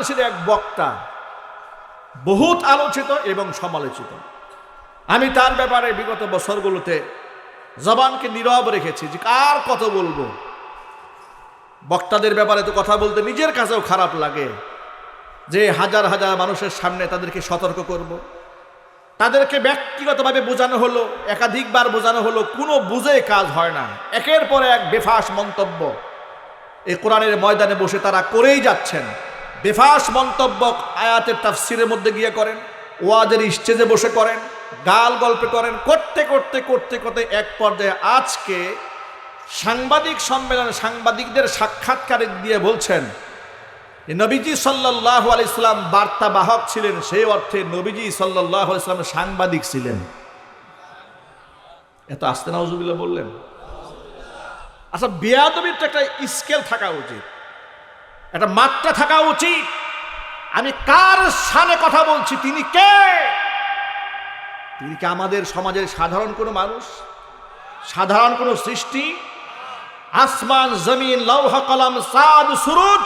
বাংলাদেশের এক বক্তা, বহুত আলোচিত এবং সমালোচিত। আমি তার ব্যাপারে বিগত বছরগুলোতে জবানকে নীরব রেখেছি যে কার কত বলবো। বক্তাদের ব্যাপারে তো কথা বলতে নিজের কাছেও খারাপ লাগে, যে হাজার হাজার মানুষের সামনে তাদেরকে সতর্ক করব। তাদেরকে ব্যক্তিগতভাবে বোঝানো হলো, একাধিকবার বোঝানো হলো, কোনো বুঝে কাজ হয় না। একের পর এক বেফাস মন্তব্য এই কোরআনের ময়দানে বসে তারা করেই যাচ্ছেন। বেফাস মন্তব্য আয়াতের তাফসিরের মধ্যে গিয়ে করেন, ওয়াজের স্টেজে বসে করেন, গাল গল্পে করেন, করতে করতে করতে করতে এক পর্যায়ে আজকে সাংবাদিক সম্মেলনে সাংবাদিকদের সাক্ষাৎকারে দিয়ে বলছেন নবীজি সাল্লাল্লাহু আলাইহি সাল্লাম বার্তাবাহক ছিলেন, সেই অর্থে নবীজি সাল্লাল্লাহু আলাইহি সাল্লাম সাংবাদিক ছিলেন। এত আস্তে নাউজুবিল্লাহ বললেন। আচ্ছা, বেয়াদবির তো একটা স্কেল থাকা উচিত, একটা মাত্রা থাকা উচিত। আমি কার শানে কথা বলছি? তিনি কে? তিনি কি আমাদের সমাজের সাধারণ কোনো মানুষ, সাধারণ কোনো সৃষ্টি? আসমান, জমিন, লৌহ কলম, চাঁদ, সূরজ,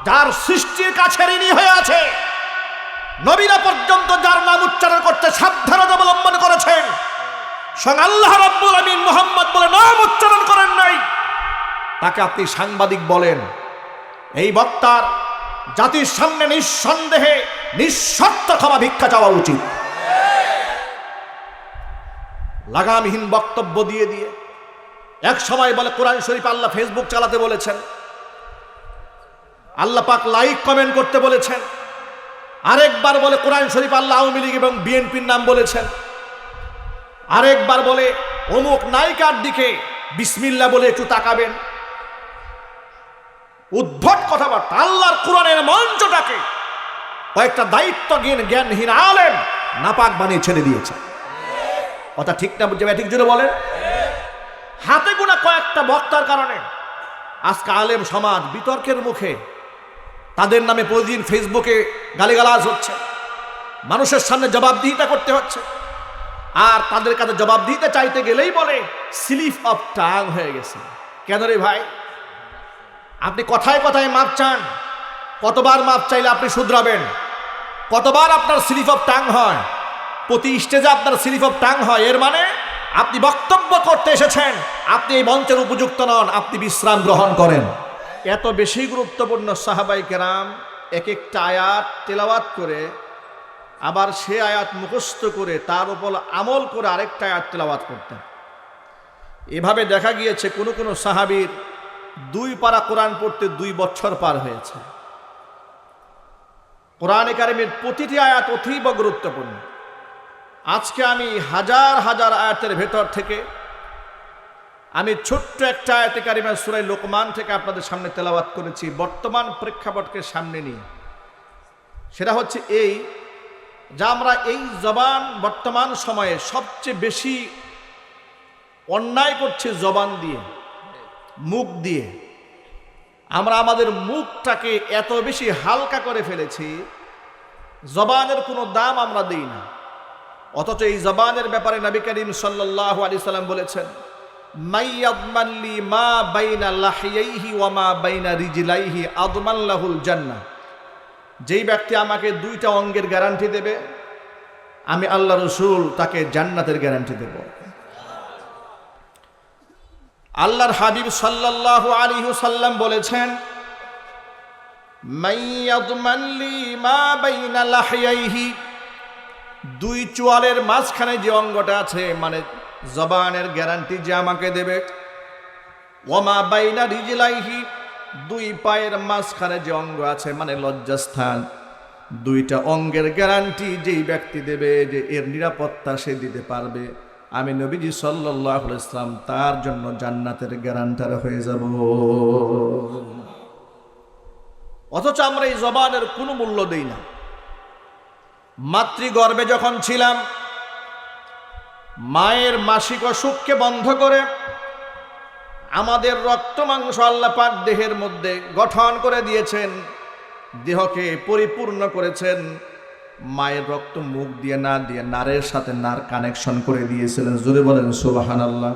যার সৃষ্টির কাছে ঋণী হয়ে আছে, নবীরা পর্যন্ত যার নাম উচ্চারণ করতে সাবধানতা অবলম্বন করেছেন, স্বয়ং আল্লাহ রাব্বুল আমিন মুহাম্মদ বলে নাম উচ্চারণ করেন নাই, তাকে আপনি সাংবাদিক বলেন? এই বক্তার জাতির সামনে নিঃসন্দেহে নিঃশর্ত ক্ষমা ভিক্ষা চাওয়া উচিত। লাগামহীন বক্তব্য দিয়ে দিয়ে এক সময় বলে কোরআন শরীফ আল্লাহ ফেসবুক চালাতে বলেছেন, আল্লাহ পাক লাইক কমেন্ট করতে বলেছেন, আরেকবার বলে কোরআন শরীফ আল্লাহ আওয়ামী লীগ এবং বিএনপির নাম বলেছেন, আরেকবার বলে অমুক নায়িকার দিকে বিসমিল্লাহ বলে একটু তাকাবেন। উদ্ভট কথাবার্তা। আল্লাহর কোরআনের মঞ্চটাকে কয়েকটা জ্ঞানহীন আলেম নাপাক বানিয়ে ছেড়ে দিয়েছে। কথা ঠিক না? বুঝে ঠিক জুড়ে বলেন। হাতে গোনা কয়েকটা বক্তার কারণে আজকে আলেম সমাজ বিতর্কের মুখে, তাদের নামে প্রতিদিন ফেসবুকে গালিগালাজ হচ্ছে, মানুষের সামনে জবাবদিহিতা করতে হচ্ছে। আর তাদের কাছে জবাবদিহিতা চাইতে গেলেই বলে স্লিপ অফ টাং হয়ে গেছে। কেন রে ভাই? আপনি কথায় কথায় মাপ চান, কতবার মাপ চাইলে আপনি শুধরাবেন? কতবার আপনার স্লিপ অফ টাং হয়? প্রতি স্টেজে আপনার স্লিপ অফ টাং হয়। এর মানে আপনি বক্তব্য করতে এসেছেন, আপনি এই মঞ্চের উপযুক্ত নন, আপনি বিশ্রাম গ্রহণ করেন। এত বেশি গুরুত্বপূর্ণ সাহাবায়ে কেরাম এক একটা আয়াত তেলাওয়াত করে, আবার সে আয়াত মুখস্থ করে তার উপর আমল করে আরেকটা আয়াত তেলাওয়াত করতেন। এভাবে দেখা গিয়েছে কোনো কোনো সাহাবীর 2 পারা কোরআন পড়তে 2 বছর পার হয়েছে। কোরআনে কারিমের প্রতিটি আয়াত অতীব গুরুত্বপূর্ণ। আজকে আমি হাজার হাজার আয়াতের ভেতর থেকে আমি ছোট্ট একটা আয়াতে কারিমা সূরা লোকমান থেকে আপনাদের সামনে তেলাওয়াত করেছি, বর্তমান প্রেক্ষাপটকে সামনে নিয়ে। সেটা হচ্ছে এই যে আমরা এই জবান বর্তমান সময়ে সবচেয়ে বেশি অন্যায় করছি জবান দিয়ে, মুখ দিয়ে। আমরা আমাদের মুখটাকে এত বেশি হালকা করে ফেলেছি, জবানের কোনো দাম আমরা দিই না। অথচ এই জবানের ব্যাপারে নবী করিম সাল্লাল্লাহু আলাইহি সাল্লাম বলেছেন, মাইয়াদমানলি মা বাইনা লাহিয়াইহি ওয়া মা বাইনা রিজলাইহি আদমান লাহুল জান্নাহ। যেই ব্যক্তি আমাকে 2টা অঙ্গের গ্যারান্টি দেবে, আমি আল্লাহ রাসূল তাকে জান্নাতের গ্যারান্টি দেব। আল্লাহর হাবিব সাল্লাল্লাহু আলাইহি ওয়াসাল্লাম বলেছেন, মাইয়াদমানলি মা বাইনা লাহিয়াইহি, 2 চোয়ালের মাঝখানে যে অঙ্গটা আছে, মানে জবানের গ্যারান্টি যে আমাকে দেবে। ওয়ামা বাইনা রিজলাইহি, 2 পায়ের মাঝখানে যে অঙ্গ আছে, মানে লজ্জাস্থান, 2টা অঙ্গের গ্যারান্টি যেই ব্যক্তি দেবে, যে এর নিরাপত্তা সে দিতে পারবে, আমি নবীজি সাল্লাল্লাহু আলাইহি ওয়াসাল্লাম তার জন্য জান্নাতের গ্যারান্টার হয়ে যাব। অথচ আমরা এই জবানের কোনো মূল্য দেই না। মাতৃগর্ভে যখন ছিলাম, মায়ের মাসিক অসুখকে বন্ধ করে আমাদের রক্ত মাংস আল্লাহ পাক দেহের মধ্যে গঠন করে দিয়েছেন, দেহকে পরিপূর্ণ করেছেন। মায়ের রক্ত মুখ দিয়ে না দিয়ে নারের সাথে নার কানেকশন করে দিয়েছিলেন। জোরে বলেন সুবহানাল্লাহ।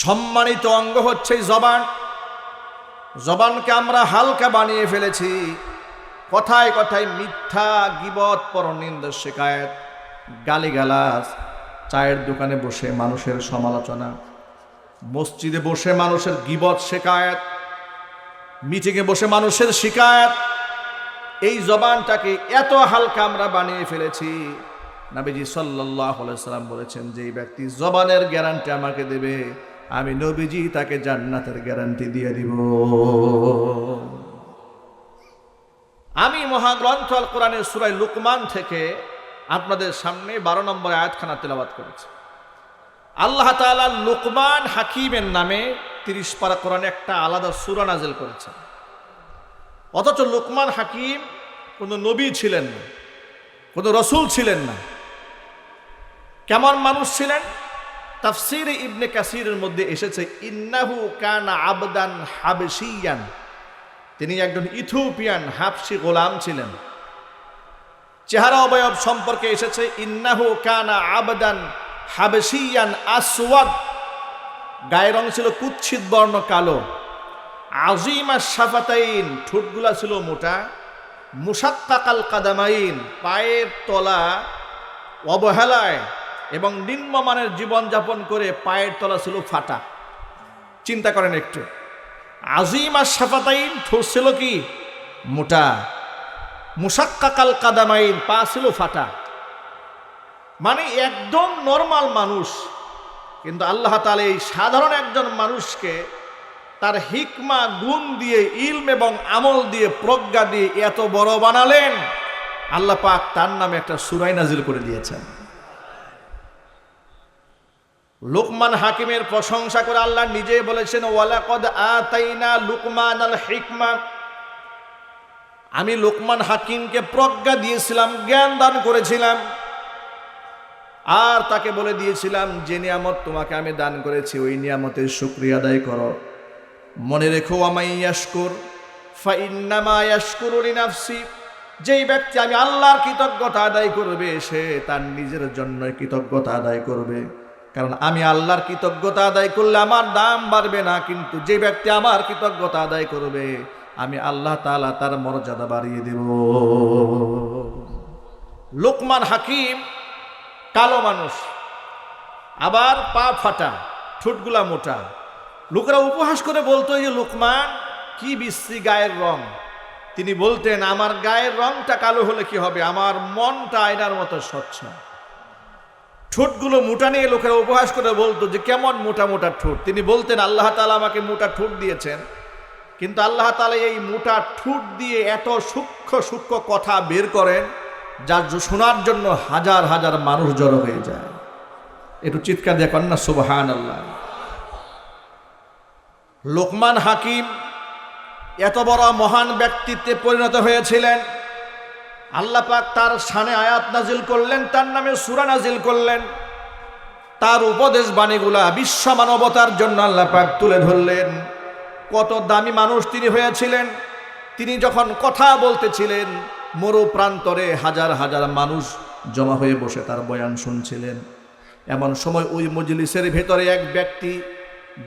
সম্মানিত অঙ্গ হচ্ছে জবান। জবানকে আমরা হালকা বানিয়ে ফেলেছি। কথায় কথায় মিথ্যা, গীবত, পরনিন্দা, শিকায়েত, গালিগালাজ, চায়ের দোকানে বসে মানুষের সমালোচনা, মসজিদে বসে মানুষের গীবত শিকায়েত, মিটিংয়ে বসে মানুষের শিকায়েত, এই জবানটাকে এত হালকা আমরা বানিয়ে ফেলেছি। নবীজি সাল্লাল্লাহু আলাইহি সাল্লাম বলেছেন, যেই ব্যক্তি জবানের গ্যারান্টি আমাকে দেবে, আমি নবীজি তাকে জান্নাতের গ্যারান্টি দিয়ে দিব। আমি মহাগ্রন্থ আল কোরআনের সূরা লুকমান থেকে আপনাদের সামনে 12 নম্বর আয়াতখানা তেলাওয়াত করেছি। আল্লাহ তাআলা লুকমান হাকিমের নামে 30 পারা কোরআনে একটা আলাদা সূরা নাযিল করেছেন। অথচ লুকমান হাকিম কোনো নবী ছিলেন না, কোনো রসুল ছিলেন না। কেমন মানুষ ছিলেন? তাফসীরে ইবনে কাসিরের মধ্যে এসেছে, ইন্নাহু কানা আবদান হাবশিয়ান, তিনি একজন ইথিওপিয়ান হাবশি গোলাম ছিলেন। চেহারা অবয়ব সম্পর্কে এসেছে, ইন্নাহু কানা আবদান হাবশিয়ান আসওয়াদ, গায়ের রং ছিল কুৎসিত বর্ণ কালো। আজিমা শাফাতাইন, ঠোঁটগুলা ছিল মোটা। মুশাক্কাকাল কাদামাইন, পায়ের তলা অবহেলায় এবং নিম্নমানের জীবনযাপন করে পায়ের তলা ছিল ফাটা। চিন্তা করেন একটু, আজিমা শাফাতাইন, ঠোঁট ছিল কি মোটা। মুশাক্কাকাল কাদামাইন, পা ছিল ফাটা। মানে একদম নরমাল মানুষ, কিন্তু আল্লাহ তাআলা এই সাধারণ একজন মানুষকে তার হিকমা, গুণ দিয়ে, ইলম এবং আমল দিয়ে, প্রজ্ঞা দিয়ে এত বড় বানালেন। আল্লাহ পাক তার নামে একটা সূরা নাযিল করে দিয়েছেন। লুকমান হাকিমের প্রশংসা করে আল্লাহ নিজে বলেছেন, ওয়ালাকাদ আতাইনা লুকমানাল হিকমা, আমি লুকমান হাকিমকে প্রজ্ঞা দিয়েছিলাম, জ্ঞান দান করেছিলাম। আর তাকে বলে দিয়েছিলাম, যে নিয়ামত তোমাকে আমি দান করেছি ওই নিয়ামতের শুকরিয়া আদায় করো। মনে রেখো, আমাই ইয়াশকুর ফাইন্নামা ইয়াশকুরু লিনাফসি, যেই ব্যক্তি আমি আল্লাহর কৃতজ্ঞতা আদায় করবে সে তার নিজের জন্য কৃতজ্ঞতা আদায় করবে। কারণ আমি আল্লাহর কৃতজ্ঞতা আদায় করলে আমার দাম বাড়বে না, কিন্তু যে ব্যক্তি আমার কৃতজ্ঞতা আদায় করবে আমি আল্লাহ তাআলা তার মর্যাদা বাড়িয়ে দেব। লুকমান হাকিম কালো মানুষ, আবার পা ফাটা, ঠোঁটগুলা মোটা। লোকেরা উপহাস করে বলতো, যে লুকমান কি বিশ্রী গায়ের রং। তিনি বলতেন, আমার গায়ের রংটা কালো হলে কি হবে, আমার মনটা আয়নার মতো স্বচ্ছ। ঠোঁটগুলো মোটা নিয়ে লোকেরা উপহাস করে বলতো যে কেমন মোটা মোটা ঠোঁট। তিনি বলতেন, আল্লাহ তাআলা আমাকে মোটা ঠোঁট দিয়েছেন, কিন্তু আল্লাহ তাআলা এই মোটা ঠোঁট দিয়ে এত সূক্ষ্ম সূক্ষ্ম কথা বের করেন যা শোনার জন্য হাজার হাজার মানুষ জড়ো হয়ে যায়। একটু চিৎকার দিয়ে কন না সুবহানাল্লাহ। লুকমান হাকিম এত বড় মহান ব্যক্তিত্বে পরিণত হয়েছিলেন। আল্লাহ পাক তার শানে আয়াত নাজিল করলেন, তার নামে সূরা নাজিল করলেন। তার উপদেশ বাণীগুলা বিশ্ব মানবতার জন্য আল্লাহ পাক তুলে ধরলেন। কত দামি মানুষ তিনি হয়েছিলেন। তিনি যখন কথা বলতেছিলেন, মরু প্রান্তরে হাজার হাজার মানুষ জমা হয়ে বসে তার বয়ান শুনছিলেন। এমন সময় ওই মজলিসের ভেতরে এক ব্যক্তি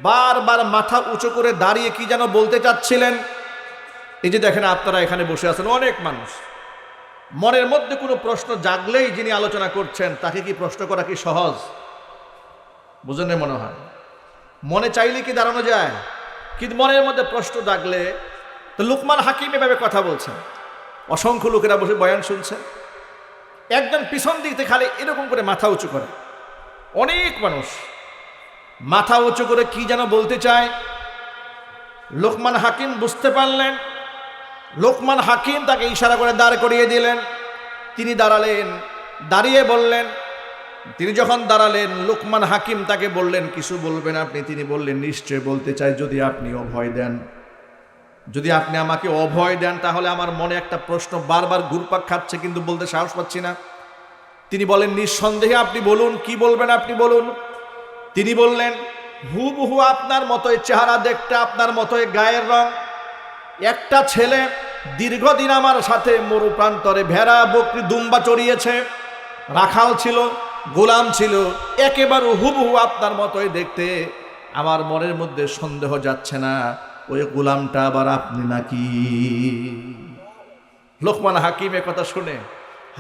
বারবার মাথা উঁচু করে দাঁড়িয়ে কি যেন বলতে চাচ্ছিলেন। এই যে দেখেন, আপনারা এখানে বসে আছেন, অনেক মানুষ, মনের মধ্যে কোনো প্রশ্ন জাগলেই যিনি আলোচনা করছেন তাকে কি প্রশ্ন করা কি সহজ? বুঝেন মনে হয়, মনে চাইলে কি দাঁড়ানো যায়, কিন্তু মনের মধ্যে প্রশ্ন জাগলে। তো লুকমান হাকিম এভাবে কথা বলছেন, অসংখ্য লোকেরা বসে বয়ান শুনছেন। একজন পিছন দিকে খালি এরকম করে মাথা উঁচু করে, অনেক মানুষ মাথা উঁচু করে কি যেন বলতে চায়। লুকমান হাকিম বুঝতে পারলেন। লুকমান হাকিম তাকে ইশারা করে দাঁড় করিয়ে দিলেন। তিনি দাঁড়ালেন, দাঁড়িয়ে বললেন। তিনি যখন দাঁড়ালেন, লুকমান হাকিম তাকে বললেন, কিছু বলবেন আপনি? তিনি বললেন, নিশ্চয় বলতে চাই, যদি আপনি অভয় দেন। যদি আপনি আমাকে অভয় দেন তাহলে আমার মনে একটা প্রশ্ন বারবার ঘুরপাক খাচ্ছে, কিন্তু বলতে সাহস পাচ্ছি না। তিনি বলেন, নিঃসন্দেহে আপনি বলুন, কি বলবেন আপনি বলুন। তিনি বললেন, হুবহু আপনার মতোই চেহারা দেখতে, আপনার মতোই গায়ের রং। একটা ছেলে দীর্ঘদিন আমার সাথে মরু প্রান্তরে ভেড়া, বকরি, দুম্বা চড়িয়েছে, রাখাল ছিল, গোলাম ছিল, একেবারে হুবহু আপনার মতোই দেখতে। আমার মনের মধ্যে সন্দেহ যাচ্ছে না ওই গোলামটা আবার আপনি নাকি? লোকমান হাকিম এ কথা শুনে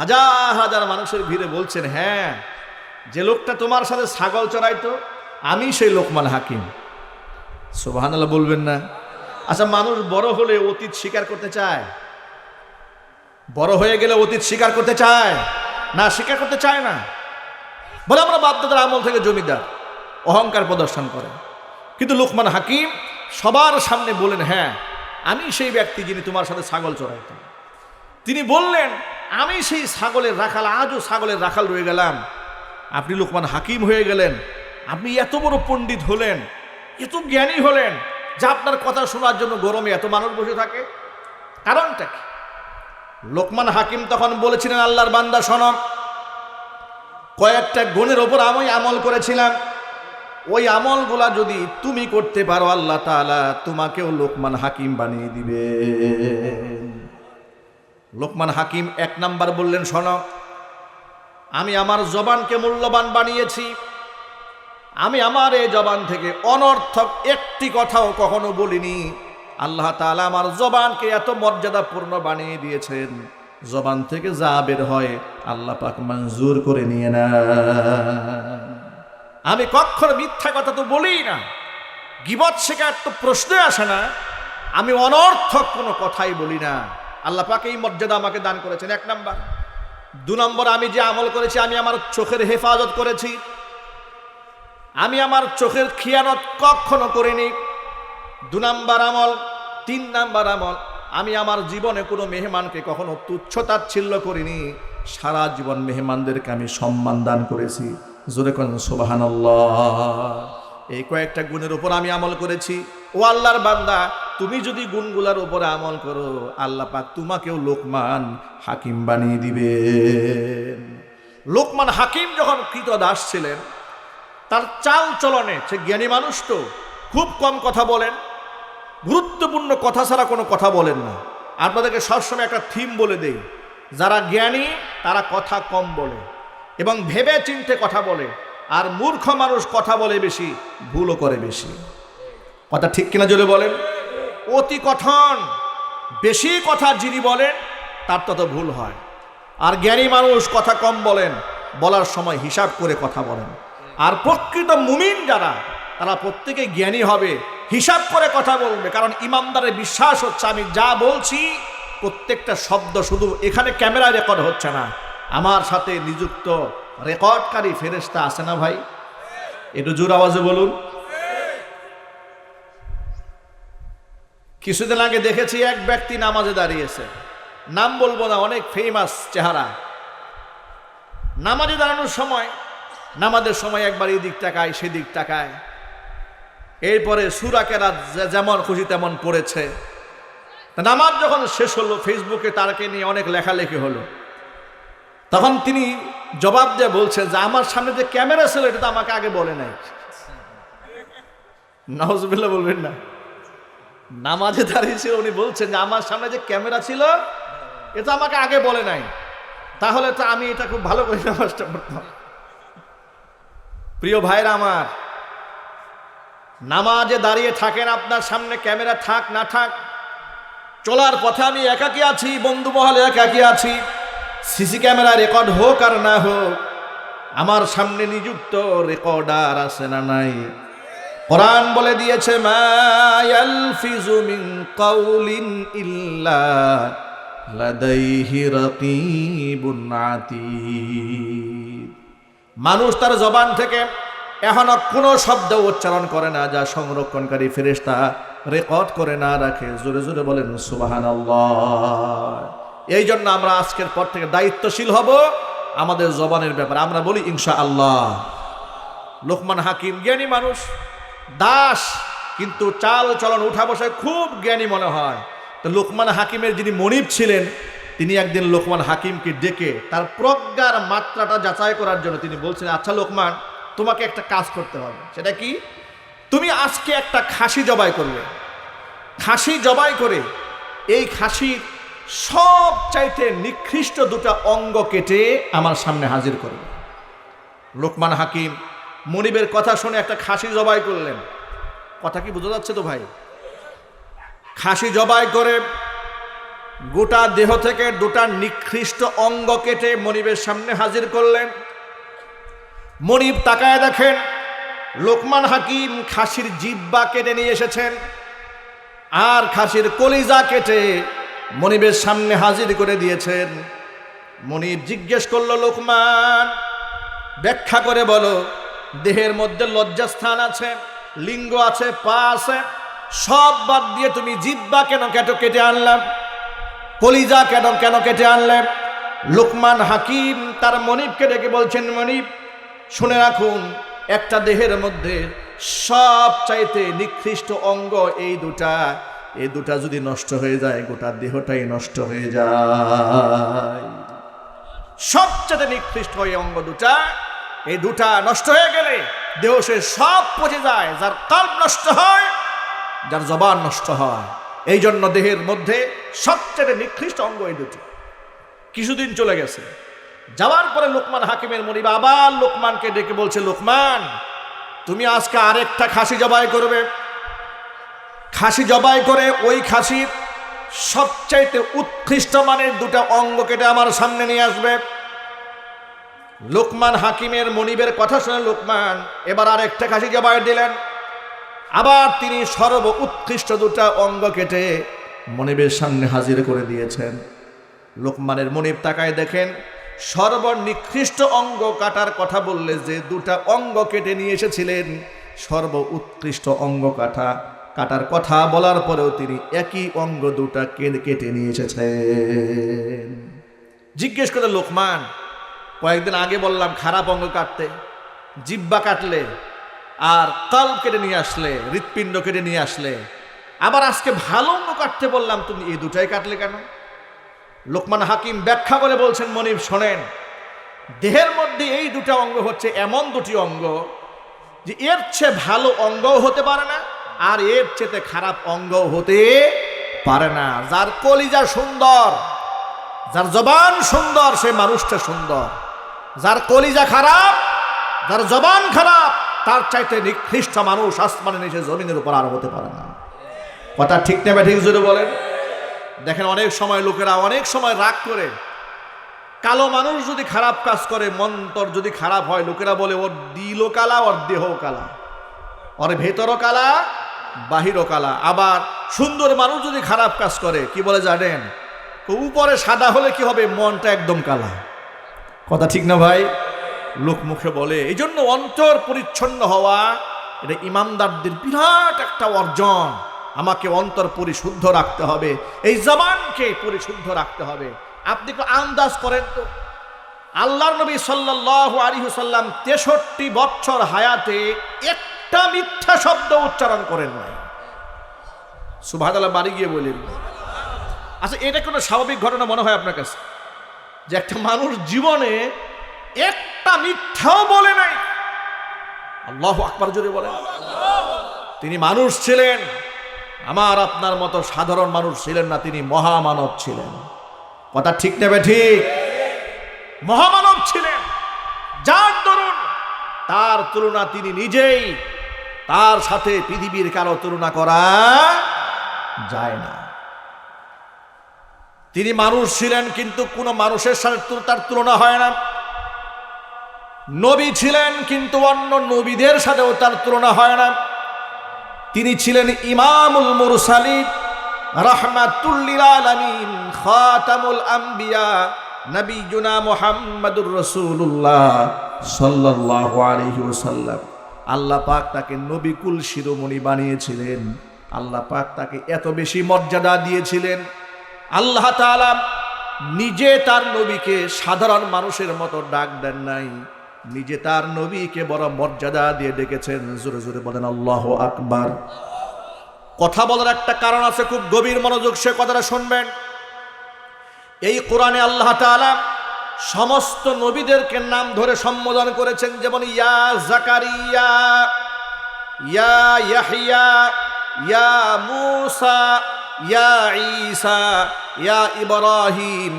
হাজার হাজার মানুষের ভিড়ে বলছেন, হ্যাঁ, যে লোকটা তোমার সাথে ছাগল চড়াইতো আমি সেই লোকমান হাকিম। সুবহানাল্লাহ বলবেন না? আচ্ছা, মানুষ বড় হলে অতীত স্বীকার করতে চায়? বড় হয়ে গেলে অতীত স্বীকার করতে চায় না? স্বীকার করতে চায় না। বলে আমরা বাপদাদার আমল থেকে জমিদার, অহংকার প্রদর্শন করে। কিন্তু লোকমান হাকিম সবার সামনে বলেন, হ্যাঁ, আমি সেই ব্যক্তি যিনি তোমার সাথে ছাগল চড়াইতাম। তিনি বললেন, আমি সেই ছাগলের রাখাল, আজও ছাগলের রাখাল রয়ে গেলাম। আপনি লোকমান হাকিম হয়ে গেলেন, আপনি এত বড় পণ্ডিত হলেন, এত জ্ঞানী হলেন যে আপনার কথা শোনার জন্য গরমে এত মানুষ বসে থাকে। কারণটা কি? লোকমান হাকিম তখন বলেছিলেন, আল্লাহর বান্দা শোনো, কয়েকটা গুণের ওপর আমি আমল করেছিলাম, ওই আমলগুলা যদি তুমি করতে পারো আল্লাহ তাআলা তোমাকেও লোকমান হাকিম বানিয়ে দিবে। লোকমান হাকিম 1 নাম্বার বললেন, শোনো, আমি আমার জবানকে মূল্যবান বানিয়েছি। আমি আমার এই জবান থেকে অনর্থক একটি কথাও কখনো বলিনি। আল্লাহ তাআলা আমার জবানকে এত মর্যাদাপূর্ণ বানিয়ে দিয়েছেন, জবান থেকে যা বের হয় আল্লাহ পাক মঞ্জুর করে নিয়ে না। আমি কখনো মিথ্যা কথা তো বলি না, গীবত শেখার তো প্রশ্ন আসে না, আমি অনর্থক কোনো কথাই বলি না। আল্লাহ পাক এই মর্যাদা আমাকে দান করেছেন, 1 নাম্বার। 2 নম্বর, আমি যে আমল করেছি, আমি আমার চোখের হেফাজত করেছি। আমি আমার চোখের খিয়ানত কখনো করিনি। 2 নাম্বার আমল। 3 নাম্বার আমল, আমি আমার জীবনে কোনো মেহমানকে কখনো তুচ্ছতাচ্ছিল্য করিনি। সারা জীবন মেহমানদেরকে আমি সম্মান দান করেছি। জোরে কোন সুবহানাল্লাহ। এই কয়েকটা গুণের উপর আমি আমল করেছি। ও আল্লাহর বান্দা, তুমি যদি গুণগুলার উপরে আমল করো আল্লাহ পাক তোমাকেও লোকমান হাকিম বানিয়ে দিবেন। লোকমান হাকিম যখন কৃতদাস ছিলেন, তার চাল চলনে, সে জ্ঞানী মানুষ তো, খুব কম কথা বলেন, গুরুত্বপূর্ণ কথা ছাড়া কোনো কথা বলেন না। আপনাদেরকে সবসময় একটা থিম বলে দেই, যারা জ্ঞানী তারা কথা কম বলে এবং ভেবে চিন্তে কথা বলে, আর মূর্খ মানুষ কথা বলে বেশি, ভুলও করে বেশি। কথা ঠিক কিনা জোরে বলেন? অতি কথন, বেশি কথা যিনি বলেন তার তত ভুল হয়। আর জ্ঞানী মানুষ কথা কম বলেন, বলার সময় হিসাব করে কথা বলেন। আর প্রকৃত মুমিন যারা, তারা প্রত্যেকে জ্ঞানী হবে, হিসাব করে কথা বলবে। কারণ ইমানদারের বিশ্বাস হচ্ছে, আমি যা বলছি প্রত্যেকটা শব্দ শুধু এখানে ক্যামেরায় রেকর্ড হচ্ছে না, আমার সাথে নিযুক্ত রেকর্ডকারী ফেরেশতা আছে না ভাই? একটু জোর আওয়াজে বলুন। কিছুদিন আগে দেখেছি এক ব্যক্তি নামাজে দাঁড়িয়েছে, নাম বলবো না, অনেক ফেমাস চেহারা। নামাজে দাঁড়ানোর সময়, নামাজের সময় একবার এই দিক তাকায় সেদিক তাকায়, এরপরে সূরা কেরাত যেমন খুশি তেমন পড়েছে। নামাজ যখন শেষ হলো, ফেসবুকে তারকে নিয়ে অনেক লেখালেখি হলো। তখন তিনি জবাব দিয়ে বলছেন যে আমার সামনে যে ক্যামেরা ছিল এটা তো আমাকে আগে বলে নাই। নাউজুবিল্লাহ বলবেন না। নামাজে দাঁড়িয়েছিল, উনি বলছেন যে আমার সামনে যে ক্যামেরা ছিল এটা আমাকে আগে বলে নাই, তাহলে তো আমি এটা খুব ভালো করে নামাজটা পড়তাম। প্রিয় ভাইরা আমার, নামাজে দাঁড়িয়ে থাকেন, আপনার সামনে ক্যামেরা থাক না থাক, চলার পথে আমি একাকী আছি, বন্ধু মহলে একাকী আছি, সিসি ক্যামেরা রেকর্ড হোক আর না হোক, আমার সামনে নিযুক্ত রেকর্ডার আছে না নাই? কোরআন বলে দিয়েছে, মা ইয়ালফিজু মিন কাউলিন ইল্লা লাদাইহি রাকিবুন আতীদ। মানুষ তার জবান থেকে এখনো কোনো শব্দ উচ্চারণ করে না যা সংরক্ষণকারী ফেরেশতা রেকর্ড করে না রাখে। জোরে জোরে বলেন সুবহানাল্লাহ। এই জন্য আমরা আজকের পর থেকে দায়িত্বশীল হব আমাদের জবানের ব্যাপারে। আমরা বলি ইনশাআল্লাহ। লোকমান হাকিম জ্ঞানী মানুষ, দাস, কিন্তু চাল চলন উঠা বসায় খুব জ্ঞানী মনে হয়। তো লোকমান হাকিমের যিনি মনিব ছিলেন, তিনি একদিন লোকমান হাকিমকে ডেকে তার প্রজ্ঞার মাত্রাটা যাচাই করার জন্য তিনি বলছেন, আচ্ছা লোকমান, তোমাকে একটা কাজ করতে হবে। সেটা কি? তুমি আজকে একটা খাসি জবাই করবে। খাসি জবাই করে এই খাসির সব চাইতে নিকৃষ্ট 2টা অঙ্গ কেটে আমার সামনে হাজির করবে। লোকমান হাকিম মনিবের কথা শুনে একটা খাসি জবাই করলেন। কথা কি বোঝা যাচ্ছে তো ভাই? খাসি জবাই করে গোটা দেহ থেকে দুটা নিকৃষ্ট অঙ্গ কেটে মনিবের সামনে হাজির করলেন। মনিব তাকায় দেখেন লোকমান হাকিম খাসির জিহ্বা কেটে নিয়ে এসেছেন আর খাসির কলিজা কেটে মনিবের সামনে হাজির করে দিয়েছেন। মনিব জিজ্ঞেস করলো, লোকমান ব্যাখ্যা করে বলো, দেহের মধ্যে লজ্জাস্থান আছে, লিঙ্গ আছে, পা আছে, সব বাদ দিয়ে তুমি জিহ্বা কেন কেটে আনলাম, কলিজা কেন কেটে আনলেন? লোকমান হাকিম তার মনিবকে ডেকে বলছেন, মনিব শুনে রাখুন, একটা দেহের মধ্যে সব চাইতে নিকৃষ্ট অঙ্গ এই দুটা যদি নষ্ট হয়ে যায় গোটা দেহটাই নষ্ট হয়ে যায়। সবচেয়ে নিকৃষ্ট এই অঙ্গ এই দুটা নষ্ট হয়ে গেলে দেহ সে সব পচে যায়, যার কল্প নষ্ট হয়, যার জবান নষ্ট হয়। এই জন্য দেহের মধ্যে সবচেয়ে নিকৃষ্ট অঙ্গ এই দুটি। কিছুদিন চলে গেছে, যাওয়ার পরে লোকমান হাকিমের মনিব আবার লোকমানকে ডেকে বলছে, লোকমান তুমি আজকে আরেকটা খাসি জবাই করবে। খাসি জবাই করে ওই খাসির সবচাইতে উৎকৃষ্ট মানের দুটা অঙ্গ কেটে আমার সামনে নিয়ে আসবে। লোকমান হাকিমের মনিবের কথা শুনে লোকমান এবার আরেকটা খাসি জবাই দিলেন। আবার তিনি সর্ব উৎকৃষ্ট দুটা অঙ্গ কেটে মনিবের সামনে হাজির করে দিয়েছেন। লোকমানের মনিব তাকায় দেখেন সর্বনিকৃষ্ট অঙ্গ কাটার কথা বললে যে দুটা অঙ্গ কেটে নিয়ে এসেছিলেন, সর্ব উৎকৃষ্ট অঙ্গ কাটার কথা বলার পরেও তিনি একই অঙ্গ দুটা কেটে নিয়ে এসেছেন। জিজ্ঞেস করে, লোকমান কয়েকদিন আগে বললাম খারাপ অঙ্গ কাটতে, জিহ্বা কাটলে, আর কল্প কেটে নিয়ে আসলে, হৃৎপিণ্ড কেটে নিয়ে আসলে, আবার আজকে ভালো অঙ্গ কাটতে বললাম, তুমি এই দুটাই কাটলে কেন? লোকমান হাকিম ব্যাখ্যা করে বলছেন, মনিব শোনেন, দেহের মধ্যে এই দুটা অঙ্গ হচ্ছে এমন দুটি অঙ্গ যে এর চেয়ে ভালো অঙ্গও হতে পারে না, আর এর চেয়ে খারাপ অঙ্গও হতে পারে না। যার কলিজা সুন্দর, যার জবান সুন্দর, সে মানুষটা সুন্দর। যার কলিজা খারাপ, যার জবান খারাপ, তার চাইতে নিকৃষ্ট মানুষ আসমানের নিচে জমিনের উপর আর হতে পারে না। কথা ঠিক নেবে ঠিক জোরে বলেন। দেখেন অনেক সময় লোকেরা অনেক সময় রাগ করে, কালো মানুষ যদি খারাপ কাজ করে, মন্তর যদি খারাপ হয়, লোকেরা বলে ওর দিলও কালা, ওর দেহ কালা, ওর ভেতরও কালা, বাহিরও কালা। আবার সুন্দর মানুষ যদি খারাপ কাজ করে, কি বলে জানেন? উপরে সাদা হলে কি হবে, মনটা একদম কালা। কথা ঠিক না ভাই? লোক মুখে বলে। এই জন্য অন্তর পরিচ্ছন্ন হওয়া এটা ইমানদারদের বিরাট একটা অর্জন। আমাকে অন্তর পরিশুদ্ধ রাখতে হবে, এই জবানকে পরিশুদ্ধ রাখতে হবে। আপনি একটু আন্দাজ করেন তো, আল্লাহর নবী সাল্লাল্লাহু আলাইহি ওয়াসাল্লাম 63 বছর হায়াতে একটা মিথ্যা শব্দ উচ্চারণ করেন নাই। সুবহানাল্লাহ, বাড়ি গিয়ে বলেন। আচ্ছা, এটা কোনো স্বাভাবিক ঘটনা মনে হয় আপনার কাছে যে একটা মানুষ জীবনে একটা মিথ্যাও বলে নাই? আল্লাহু আকবার জোরে বলেন। তিনি মানুষ ছিলেন, আমার আপনার মতো সাধারণ মানুষ ছিলেন না, তিনি মহামানব ছিলেন। কথা ঠিক নেবে ঠিক? মহামানব ছিলেন, যার দরুন তার তুলনা তিনি নিজেই, তার সাথে পৃথিবীর কারো তুলনা করা যায় না। তিনি মানুষ ছিলেন, কিন্তু কোনো মানুষের সাথে তার তুলনা হয় না। নবী ছিলেন, কিন্তু অন্য নবীদের সাথেও তার তুলনা হয় না। তিনি ছিলেন ইমামুল মুরসালিন, রাহমাতুল লিল আলামিন, খাতামুল আম্বিয়া, নবিয়ুনা মুহাম্মাদুর রাসূলুল্লাহ সাল্লাল্লাহু আলাইহি ওয়াসাল্লাম। আল্লাহ পাক তাকে নবিকুল শিরোমণি বানিয়েছিলেন। আল্লাহ পাক তাকে এত বেশি মর্যাদা দিয়েছিলেন। আল্লাহ তাআলা নিজে তার নবীকে সাধারণ মানুষের মতো ডাক দেন নাই, নিজে তার নবীকে বড় মর্যাদা দিয়ে ডেকেছেন। জোরে জোরে বলেন আল্লাহু আকবার। কথা বলার একটা কারণ আছে, খুব গভীর মনোযোগ সে কথাটা শুনবেন। এই কোরআনে আল্লাহ তাআলা সমস্ত নবীদেরকে নাম ধরে সম্বোধন করেছেন, যেমন ইয়া জাকারিয়া, ইয়া ইয়াহইয়া, ইয়া মূসা, ইয়া ঈসা, ইয়া ইব্রাহিম,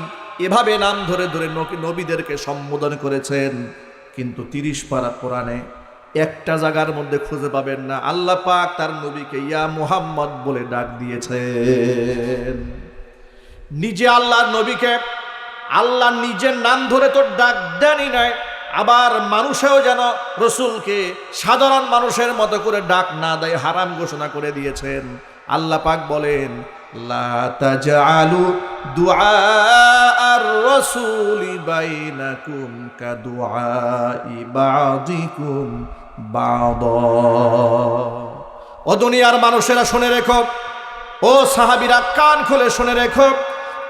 এভাবে নাম ধরে ধরে নবীদেরকে সম্বোধন করেছেন। কিন্তু 30 পারা কোরআনে একটা জায়গার মধ্যে খুঁজে পাবেন না আল্লাহ পাক তার নবীকে ইয়া মুহাম্মদ বলে ডাক দিয়েছেন। নিজে আল্লাহর নবীকে আল্লাহ নিজের নাম ধরে তো ডাক দেনই নাই, আবার মানুষেও যেন রসুলকে সাধারণ মানুষের মতো করে ডাক না দেয় হারাম ঘোষণা করে দিয়েছেন। আল্লাহ পাক বলেন লা তাজআলু দুআ আর রাসূলি বাইনাকুম কাদুআই বাযিকুম বাযা। ও দুনিয়ার মানুষেরা শুনে রেখো, ও সাহাবীরা কান খুলে শুনে রেখো,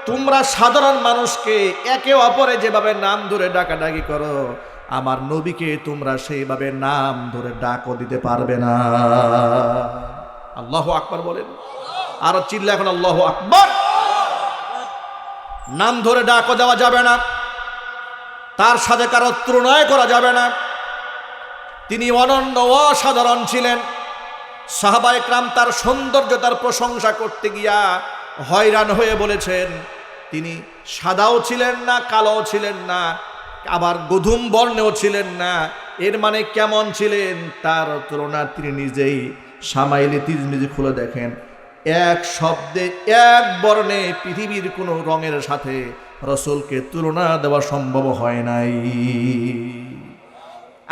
তোমরা সাধারণ মানুষকে একে অপরে যেভাবে নাম ধরে ডাকাডাকি করো, আমার নবীকে তোমরা সেইভাবে নাম ধরে ডাকও দিতে পারবে না। আল্লাহু আকবার বলেন, আর চিল্লা এখন আল্লাহু আকবার। নাম ধরে ডাকও দেওয়া যাবে না, তার সাথে কারো তুলনায় করা যাবে না। তিনি অনন্য অসাধারণ ছিলেন। সাহাবায়ে কেরাম তার সৌন্দর্যতার প্রশংসা করতে গিয়া হয়রান হয়ে বলেছেন তিনি সাদাও ছিলেন না, কালোও ছিলেন না, আবার গধূম বর্ণেও ছিলেন না। এর মানে কেমন ছিলেন তার তুলনা তিনি নিজেই সামাইলে তিরমিজি খুলে দেখেন, এক শব্দে এক বর্ণে পৃথিবীর কোনো রঙের সাথে রসুলকে তুলনা দেওয়া সম্ভব হয় নাই।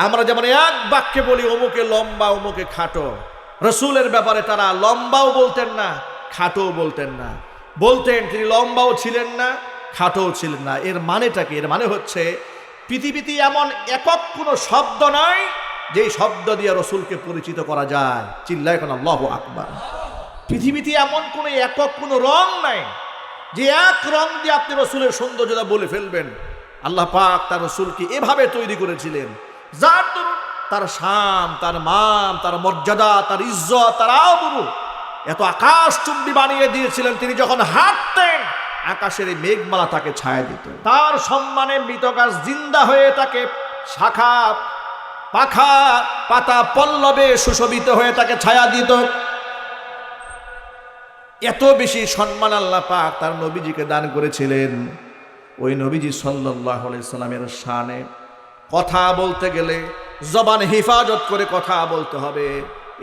আমরা যেমন এক বাক্যে বলি অমুকে লম্বা অমুকে খাটো, রসুলের ব্যাপারে তারা লম্বাও বলতেন না, খাটোও বলতেন না। বলতেন তিনি লম্বাও ছিলেন না, খাটোও ছিলেন না। এর মানেটা কি? এর মানে হচ্ছে পৃথিবীতে এমন একক কোনো শব্দ নয় যেই শব্দ দিয়ে রসুলকে পরিচিত করা যায়। চিল্লায় এখন আল্লাহু আকবার। পৃথিবীতে এমন কোনো একক কোনো রং নাই যে এক রং দিয়ে আপনি রসুলের সৌন্দর্যতা বলে ফেলবেন। আল্লাহ পাক তার রসুলকে এভাবে তৈরি করেছিলেন যার দরুন তার শান, তার মান, তার মর্যাদা, তার ইজ্জত, তার আবরু এত আকাশচুম্বী বানিয়ে দিয়েছিলেন। তিনি যখন হাঁটতেন আকাশের এই মেঘমালা তাকে ছায়া দিত। তার সম্মানে মৃত গাছ জিন্দা হয়ে তাকে শাখা পাখা পাতা পল্লবে সুশোভিত হয়ে তাকে ছায়া দিত। এত বেশি সম্মান আল্লাহ পাক তার নবীজিকে দান করেছিলেন। ওই নবীজি সাল্লাল্লাহু আলাইহি সাল্লামের শানে কথা বলতে গেলে জবান হেফাজত করে কথা বলতে হবে।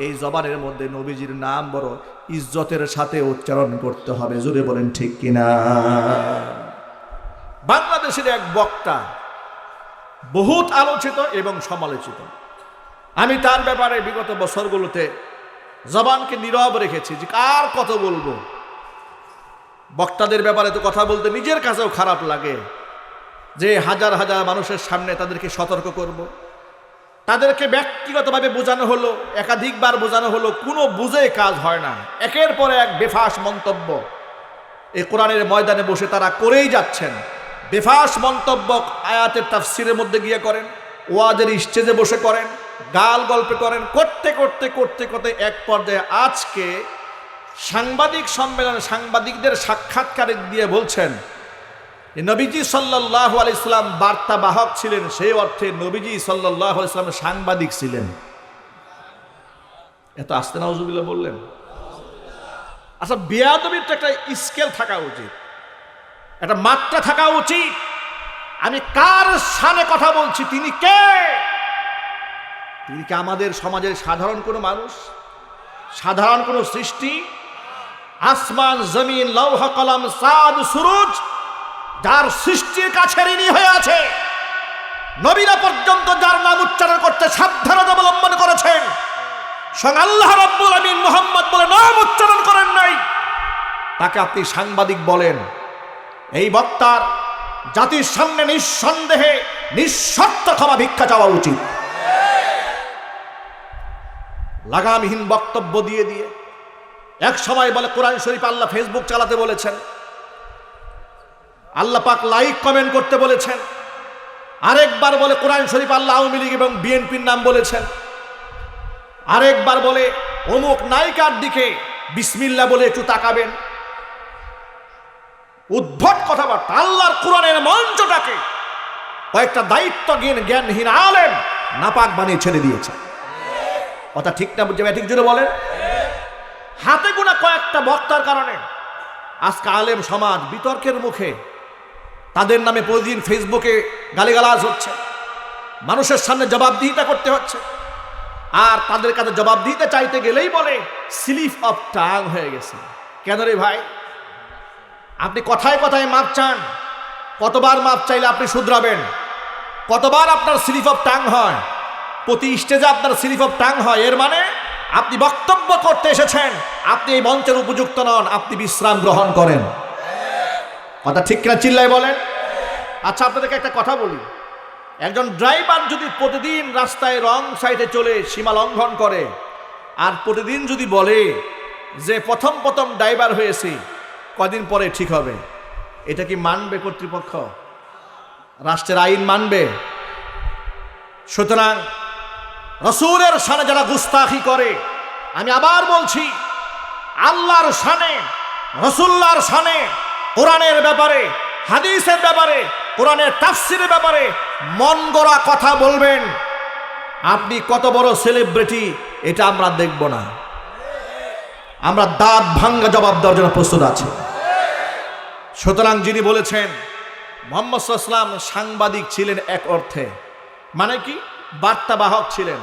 এই জবানের মধ্যে নবীজির নাম বড় ইজ্জতের সাথে উচ্চারণ করতে হবে। জোরে বলেন ঠিক কিনা? বাংলাদেশের এক বক্তা বহুত আলোচিত এবং সমালোচিত। আমি তার ব্যাপারে বিগত বছরগুলোতে জবানকে নীরব রেখেছি যে কার কত বলবো। বক্তাদের ব্যাপারে তো কথা বলতে নিজের কাছেও খারাপ লাগে যে হাজার হাজার মানুষের সামনে তাদেরকে সতর্ক করব। তাদেরকে ব্যক্তিগতভাবে বোঝানো হলো, একাধিকবার বোঝানো হলো, কোনো বুঝে কাজ হয় না। একের পর এক বেফাস মন্তব্য এই কোরআনের ময়দানে বসে তারা করেই যাচ্ছেন। বেফাস মন্তব্য আয়াতের তাফসিরের মধ্যে গিয়ে করেন, ওয়াজের স্টেজে বসে করেন, গাল গল্পে করেন, করতে করতে করতে করতে এক পর্যায়ে আজকে সাংবাদিক সম্মেলনে সাংবাদিকদের সাক্ষাৎকারে দিয়ে বলছেন নবীজি সাল্লাল্লাহু আলাইহি সাল্লাম বার্তা বাহক ছিলেন, সেই অর্থে নবীজি সাল্লাল্লাহু আলাইহি সাল্লাম সাংবাদিক ছিলেন। এত আস্তে নাউজুবিল্লাহ বললেন। আচ্ছা, বেয়াদবির তো একটা স্কেল থাকা উচিত, একটা মাত্রা থাকা উচিত। আমি কার শানে কথা বলছি? তিনি কে? তিনি কি আমাদের সমাজের সাধারণ কোনো মানুষ, সাধারণ কোনো সৃষ্টি? আসমান, জমিন, লৌহ কলম, চাঁদ, সূরজ যার সৃষ্টির কাছে ঋণী হয়ে আছে, নবীরা পর্যন্ত যার নাম উচ্চারণ করতে সাবধানতা অবলম্বন করেছেন, স্বয়ং আল্লাহ রাব্বুল আমিন মুহাম্মদ বলে নাম উচ্চারণ করেন নাই, তাকে আপনি সাংবাদিক বলেন? এই বক্তার জাতির সামনে নিঃসন্দেহে নিঃশর্ত ক্ষমা ভিক্ষা চাওয়া উচিত। লাগামহীন বক্তব্য দিয়ে দিয়ে এক সময় বলে কোরআন শরীফ আল্লাহ ফেসবুক চালাতে বলেছেন, আল্লাহ পাক লাইক কমেন্ট করতে বলেছেন, আরেকবার বলে কোরআন শরীফ আল্লাহ আওয়ামী লীগ এবং বিএনপির নাম বলেছেন, আরেকবার বলে অমুক নায়িকার দিকে বিসমিল্লাহ বলে একটু তাকাবেন। উদ্ভট কথাবার্তা। আল্লাহর কোরআনের মঞ্চটাকে কয়েকটা জ্ঞানহীন আলেম নাপাক বানিয়ে ছেড়ে দিয়েছে। কথা ঠিক না? বুঝে ঠিক জুড়ে বলেন। হাতে গোনা কয়েকটা বক্তার কারণে আজকে আলেম সমাজ বিতর্কের মুখে। তাদের নামে প্রতিদিন ফেসবুকে গালিগালাজ হচ্ছে, মানুষের সামনে জবাবদিহিতা করতে হচ্ছে। আর তাদের কাছে জবাব দিতে চাইতে গেলেই বলে স্লিপ অফ টাং হয়ে গেছে। কেন রে ভাই? আপনি কথায় কথায় মাপ চান, কতবার মাপ চাইলে আপনি শুধরাবেন? কতবার আপনার স্লিপ অফ টাং হয়? প্রতি স্টেজে আপনার স্লিপ অফ টাং হয়। এর মানে আপনি বক্তব্য করতে এসেছেন, আপনি এই মঞ্চের উপযুক্ত নন, আপনি বিশ্রাম গ্রহণ করেন। কথা ঠিক কিনা চিল্লায় বলেন। আচ্ছা, আপনাদেরকে একটা কথা বলি, একজন ড্রাইভার যদি প্রতিদিন রাস্তায় রং সাইডে চলে সীমা লঙ্ঘন করে, আর প্রতিদিন যদি বলে যে প্রথম প্রথম ড্রাইভার হয়েছে, কদিন পরে ঠিক হবে, এটা কি মানবে কর্তৃপক্ষ? রাষ্ট্রের আইন মানবে? সুতরাং রাসূলের শানে যারা গুস্তাখি করে, আমি আবার বলছি, আল্লাহর শানে, রাসূলুল্লাহর শানে, কোরআনের ব্যাপারে, হাদিসের ব্যাপারে, কোরআনের তাফসীরের ব্যাপারে মন গড়া কথা বলবেন, আপনি কত বড় সেলিব্রিটি এটা আমরা দেখব না। আমরা দাঁত ভাঙ্গা জবাব দেওয়ার জন্য প্রস্তুত আছি। সুতরাং যিনি বলেছেন মুহাম্মদ সাল্লাল্লাহু আলাইহি ওয়াসাল্লাম সাংবাদিক ছিলেন এক অর্থে, মানে কি? বার্তাবাহক ছিলেন।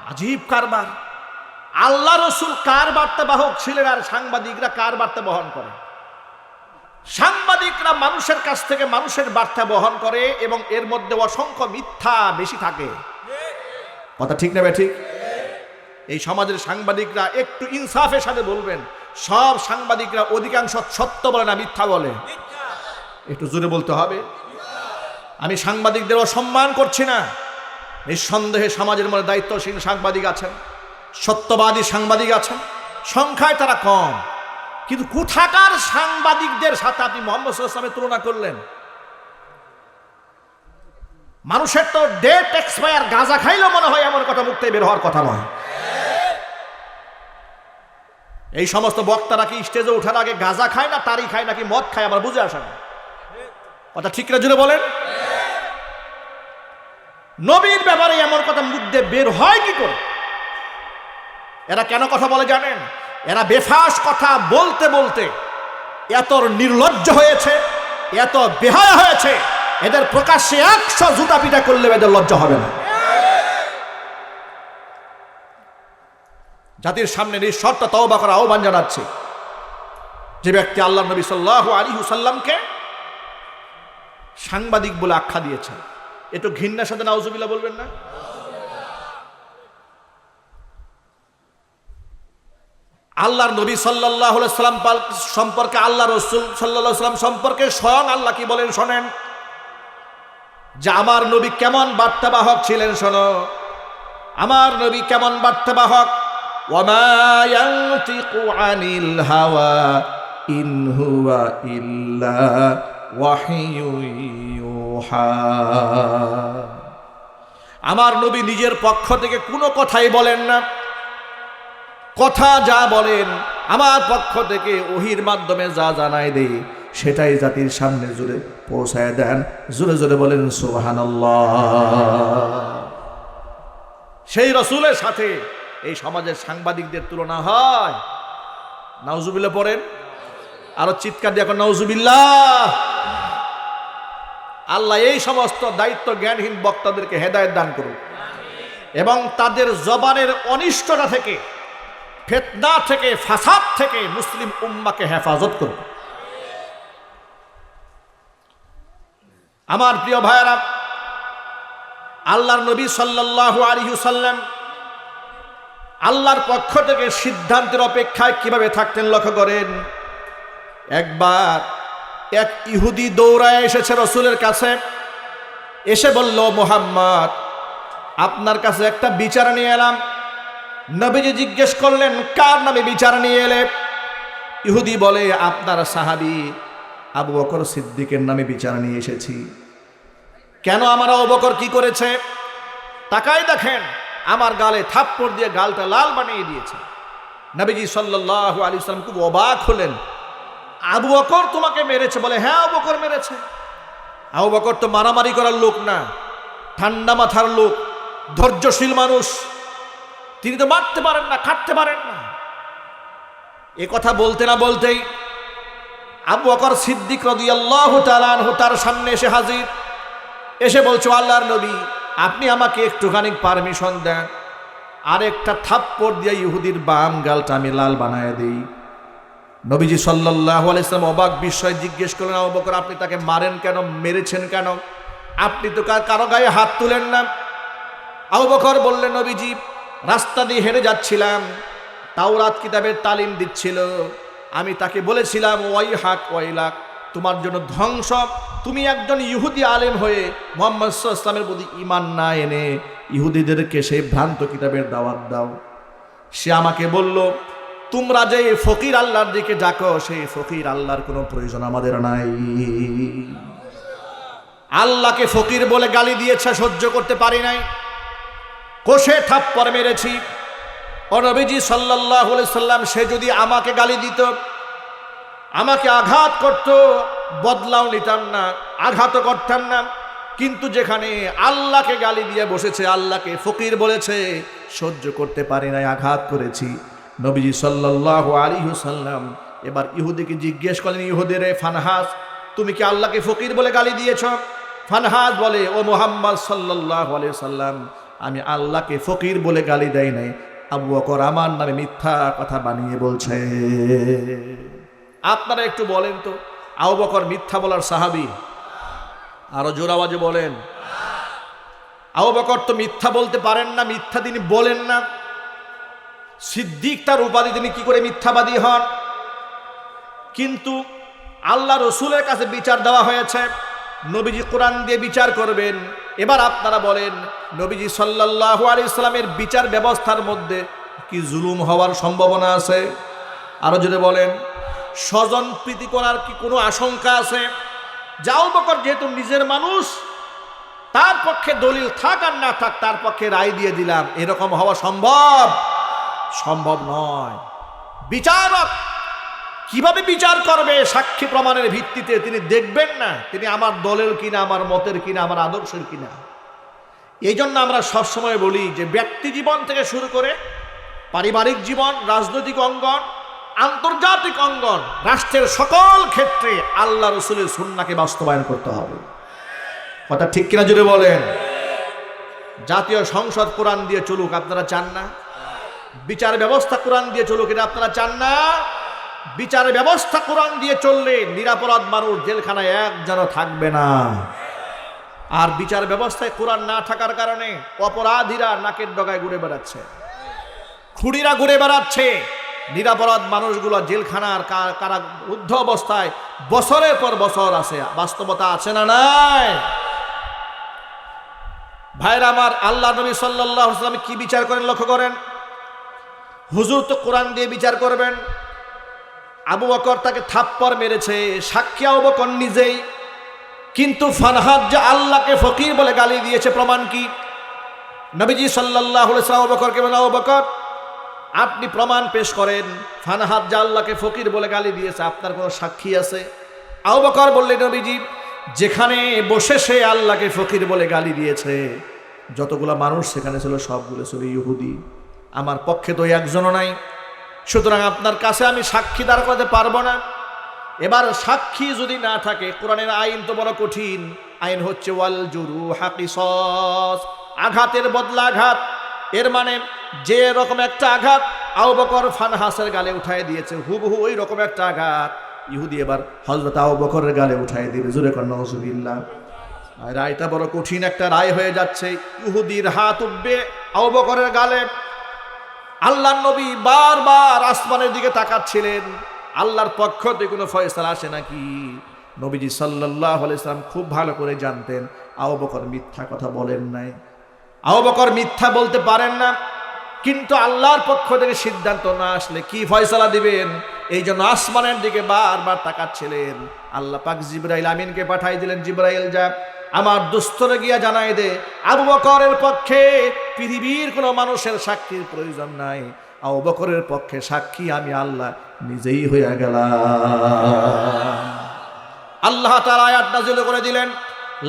আজীব কারবার। আল্লাহ রসুল কার বার্তাবাহক ছিলেন আর সাংবাদিকরা কার বার্তা বহন করে? সাংবাদিকরা মানুষের কাছ থেকে মানুষের বার্তা বহন করে এবং এর মধ্যে অসংখ্য মিথ্যা বেশি থাকে। কথা ঠিক না ঠিক? এই সমাজের সাংবাদিকরা একটু ইনসাফের সাথে বলবেন, সব সাংবাদিকরা অধিকাংশ সত্য বলে না, মিথ্যা বলে। একটু জোরে বলতে হবে। আমি সাংবাদিকদের অসম্মান করছি না, নিঃসন্দেহে সমাজের মধ্যে দায়িত্বশীল সাংবাদিক আছেন, সত্যবাদী সাংবাদিক আছেন, সংখ্যায় তারা কম, কিন্তু কোথাকার সাংবাদিকদের সাথে আপনি মুহাম্মদ সাল্লাল্লাহু আলাইহি ওয়াসাল্লামের তুলনা করলেন? মানুষের তো ডেট এক্সপায়ার, গাঁজা খাইলেও মনে হয় এমন কথা মুখ থেকে বের হওয়ার কথা নয়। এই সমস্ত বক্তারা কি স্টেজে ওঠার আগে গাঁজা খায় না তারি খায় নাকি মদ খায়? আমার বুঝে আসে না। কথা ঠিক না জুড়ে বলেন। নবীর ব্যাপারে এমন কথা মুখ দিয়ে বের হয় কি করে? এরা কেন কথা বলে জানেন? এরা বেফাস কথা বলতে বলতে এত নির্লজ্জ হয়েছে, এত বেহায়া হয়েছে, এদের প্রকাশ্যে 100 জুতা পিটা করলে এদের লজ্জা হবে না। জাতির সামনে নিঃশর্ত তওবা করার আহ্বান জানাচ্ছে। যে ব্যক্তি আল্লাহর নবী সাল্লাল্লাহু আলাইহি ওয়াসাল্লামকে সাংবাদিক বলে আখ্যা দিয়েছে, একটু ঘৃণার সাথে নাউজুবিল্লাহ বলবেন না? আল্লাহর নবী সাল্লাল্লাহু আলাইহি ওয়াসাল্লাম সম্পর্কে, আল্লাহ রাসূল সাল্লাল্লাহু আলাইহি ওয়াসাল্লাম সম্পর্কে স্বয়ং আল্লাহ কি বলেন শোনেন, যে আমার নবী কেমন বার্তাবাহক ছিলেন শোনো। আমার নবী কেমন বার্তাবাহক? ওয়ামা ইয়ানতিকু আনিল হাওয়া ইন হুয়া ইল্লা ওয়াহিয়ুন ইউহা। আমার নবী নিজের পক্ষ থেকে কোনো কথাই বলেন না, কথা যা বলেন আমার পক্ষ থেকে ওহির মাধ্যমে যা জানাই দেই সেটাই জাতির সামনে জুড়ে পৌঁছায় দেন। জোরে জোরে বলেন সুবহানাল্লাহ। সেই রাসূলের সাথে এই সমাজের সাংবাদিকদের তুলনা হয়? নাউজুবিল্লাহ পড়েন, আরো চিৎকার দিয়ে এখন নাউজুবিল্লাহ। আল্লাহ এই সমস্ত দায়িত্ব জ্ঞানহীন বক্তাদেরকে হেদায়েত দান করুন এবং তাদের জবানের অনিষ্টতা থেকে, ফিতনা থেকে, ফাসাদ থেকে মুসলিম উম্মাহকে হেফাজত করুন। আমার প্রিয় ভাইয়েরা, আল্লাহর নবী সাল্লাল্লাহু আলাইহি ওয়াসাল্লাম আল্লাহর পক্ষ থেকে সিদ্ধান্তের অপেক্ষায় কিভাবে থাকতেন লক্ষ্য করেন। একবার এক ইহুদি দৌড়ায় এসেছে রাসূলের কাছে, এসে বলল, মুহাম্মদ আপনার কাছে একটা বিচার নিয়ে এলাম। নবীজি জিজ্ঞেস করলেন, কার নামে বিচার নিয়ে এলে? ইহুদি বলে, আপনার সাহাবী আবু বকর সিদ্দিকের নামে বিচার নিয়ে এসেছি। কেন? আমার আবু বকর কি করেছে? তাকাই দেখেন, আমার গালে থাপ্পড় দিয়ে গালটা লাল বানিয়ে দিয়েছে। নবীজি সাল্লাল্লাহু আলাইহি ওয়াসাল্লাম খুব অবাক হলেন। আবু বকর তোমাকে মেরেছে? বলে, হ্যাঁ আবু বকর মেরেছে। আবু বকর তো মারামারি করার লোক না, ঠান্ডা মাথার লোক, ধৈর্যশীল মানুষ, তিনি তো মারতে পারেন না, কাটতে পারেন না। এ কথা বলতে না বলতেই আবু বকর সিদ্দিক রাদিয়াল্লাহু তাআলা আনহু তার সামনে এসে হাজির। এসে বলছো, আল্লাহর নবী আপনি আমাকে একটুখানি পারমিশন দেন, আরেকটা থাপ্পড় দিয়ে ইহুদির বাম গালটা আমি লাল বানায় দিই। নবীজি সাল্লাল্লাহু আলাইহি ওয়াসাল্লাম অবাক বিস্ময়ে জিজ্ঞেস করলেন, আবু বকর আপনি তাকে মারেন কেন, মেরেছেন কেন? আপনি তো কারো গায়ে হাত তুলেন না। আবু বকর বললেন, নবীজি রাস্তা দিয়ে হেঁটে যাচ্ছিলাম, তাওরাত কিতাবের তালিম দিচ্ছিল, আমি তাকে বলেছিলাম ওয়াইহাক ওয়াইলাক, তোমার জন্য ধ্বংস, তুমি একজন ইহুদি আলেম হয়ে মুহাম্মদ সাল্লাল্লাহু আলাইহি ওয়াসাল্লামের প্রতি ঈমান না এনে ইহুদিদেরকে সেই ভ্রান্ত কিতাবের দাওয়াত দাও। সে আমাকে বলল, তোমরা যে ফকির আল্লাহর দিকে ডাকো, সেই ফকির আল্লাহর কোনো প্রয়োজন আমাদের নাই। আল্লাহকে ফকির বলে গালি দিয়েছে, সহ্য করতে পারি নাই, কষে থাপ্পড় মেরেছি। ও নবীজি সাল্লাল্লাহু আলাইহি সাল্লাম, সে যদি আমাকে গালি দিত, আমাকে আঘাত করত, বদলাও নিতাম না, আঘাতও করতাম না, কিন্তু যেখানে আল্লাহকে গালি দিয়ে বসেছে, আল্লাহকে ফকির বলেছে, সহ্য করতে পারি নাই, আঘাত করেছি। নবীজি সাল্লাল্লাহু আলাইহি ওয়াসাল্লাম এবার ইহুদিকে জিজ্ঞেস করলেন, ইহুদিরে ফানহাস, তুমি কি আল্লাহকে ফকির বলে গালি দিয়েছ? ফানহাস বলে, ও মুহাম্মদ সাল্লাল্লাহু আলাইহি ওয়াসাল্লাম, আমি আল্লাহকে ফকির বলে গালি দেই নাই, আবু বকর আমার নামে মিথ্যা কথা বানিয়ে বলছে। আপনারা একটু বলেন তো, আবু বকর মিথ্যা বলার সাহাবী? আরো জোর আওয়াজে বলেন। আবু বকর তো মিথ্যা বলতে পারেন না, মিথ্যা তিনি বলেন না। সিদ্দিক তার উপাধি, তিনি কি করে মিথ্যাবাদী হন? কিন্তু আল্লাহ রসুলের কাছে বিচার দেওয়া হয়েছে, নবীজি কোরআন দিয়ে বিচার করবেন। এবার আপনারা বলেন, নবীজি সাল্লাল্লাহু আলাইহি সাল্লামের বিচার ব্যবস্থার মধ্যে কি জুলুম হওয়ার সম্ভাবনা আছে? আরো যদি বলেন, স্বজন প্রীতি করার কি কোনো আশঙ্কা আছে? আবু বকর যেহেতু নিজের মানুষ, তার পক্ষে দলিল থাক আর না থাক, তার পক্ষে রায় দিয়ে দিলাম, এরকম হওয়া সম্ভব? সম্ভব নয়। বিচারক কিভাবে বিচার করবে? সাক্ষী প্রমাণের ভিত্তিতে। তিনি দেখবেন না তিনি আমার দলের কিনা, আমার মতের কিনা, আমার আদর্শের কিনা। এই জন্য আমরা সবসময় বলি যে ব্যক্তি জীবন থেকে শুরু করে পারিবারিক জীবন, রাজনৈতিক অঙ্গন, আন্তর্জাতিক অঙ্গন, রাষ্ট্রের সকল ক্ষেত্রে আল্লাহ রসুলের সুন্নাহকে বাস্তবায়ন করতে হবে। কথা ঠিক কিনা জুড়ে বলেন। জাতীয় সংসদ কোরআন দিয়ে চলুক, আপনারা চান না? বিচার ব্যবস্থা কোরআন দিয়ে চলুক, এটা আপনারা চান না? বিচার ব্যবস্থা কোরআন দিয়ে চললে নিরাপরাধ মানুষ জেলখানায় একজন থাকবে না। আর বিচার ব্যবস্থায় কোরআন না থাকার কারণে অপরাধীরা নাকের ডগায় ঘুরে বেড়াচ্ছে, খুঁড়িরা ঘুরে বেড়াচ্ছে, নিরাপরাধ মানুষগুলো জেলখানার কারারুদ্ধ অবস্থায় বছরের পর বছর আছে। বাস্তবতা আছে না নাই? ভাইরা আমার, আল্লাহ নবী সাল্লাল্লাহু আলাইহি ওয়াসাল্লাম কি বিচার করেন লক্ষ্য করেন। হুজুর তো কোরআন দিয়ে বিচার করবেন। আবু বকর তাকে থাপ্পড় মেরেছে, সাক্ষী আবু বকর নিজেই, কিন্তু ফানহাদ যে আল্লাহকে ফকির বলে গালি দিয়েছে, প্রমাণ কি? নবীজি সাল্লাল্লাহু আলাইহি ওয়াসাল্লাম আবু বকরকে বলেন, আবু বকর আপনি প্রমাণ পেশ করেন, ফানহাদ যে আল্লাহকে ফকির বলে গালি দিয়েছে, আপনার কোনো সাক্ষী আছে? আবু বকর বললেন, নবীজি যেখানে বসে সে আল্লাহকে ফকির বলে গালি দিয়েছে, যতগুলো মানুষ সেখানে ছিল সবগুলো ছিল ইহুদি, আমার পক্ষে তো একজনও নাই, সুতরাং আপনার কাছে আমি সাক্ষী দাঁড় করাতে পারবো না। এবার সাক্ষী যদি না থাকে, কোরআনের আইন তো বড় কঠিন, আইন হচ্ছে ওয়াল জুরুহা কিসাস, আঘাতের বদলা আঘাত। এর মানে যে রকম একটা আঘাত আবু বকর ফানহাসের গালে উঠায় দিয়েছে, হুবহু ওই রকম একটা আঘাত ইহুদি এবার হযরত আবু বকরের গালে উঠায় দিবে। জোরে কর নাউজুবিল্লাহ। রায়টা বড় কঠিন একটা রায় হয়ে যাচ্ছে। ইহুদির হাত উঠবে আবু বকরের গালে। আল্লাহর নবী বারবার আসমানের দিকে তাকাচ্ছিলেন, আল্লাহর পক্ষ থেকে কোনো ফয়সালা আসে নাকি। নবীজি সাল্লাল্লাহু আলাইহি সাল্লাম খুব ভালো করে জানতেন আবু বকর মিথ্যা কথা বলেন নাই, আবু বকর মিথ্যা বলতে পারেন না, কিন্তু আল্লাহর পক্ষ থেকে সিদ্ধান্ত না আসলে কি ফয়সালা দিবেন, এই জন্য আসমানের দিকে বারবার তাকাচ্ছিলেন। আল্লাহ পাক জিবরাইল আমিনকে পাঠাই দিলেন, জিবরাইল যা আমার দুস্তরে গিয়া জানাই দে আবু বকরের পক্ষে পৃথিবীর কোনো মানুষের সাক্ষীর প্রয়োজন নাই, আবু বকরের পক্ষে সাক্ষী আমি আল্লাহ নিজেই হয়ে গেলাম। আল্লাহ তাআলা আয়াত নাযিল করে দিলেন,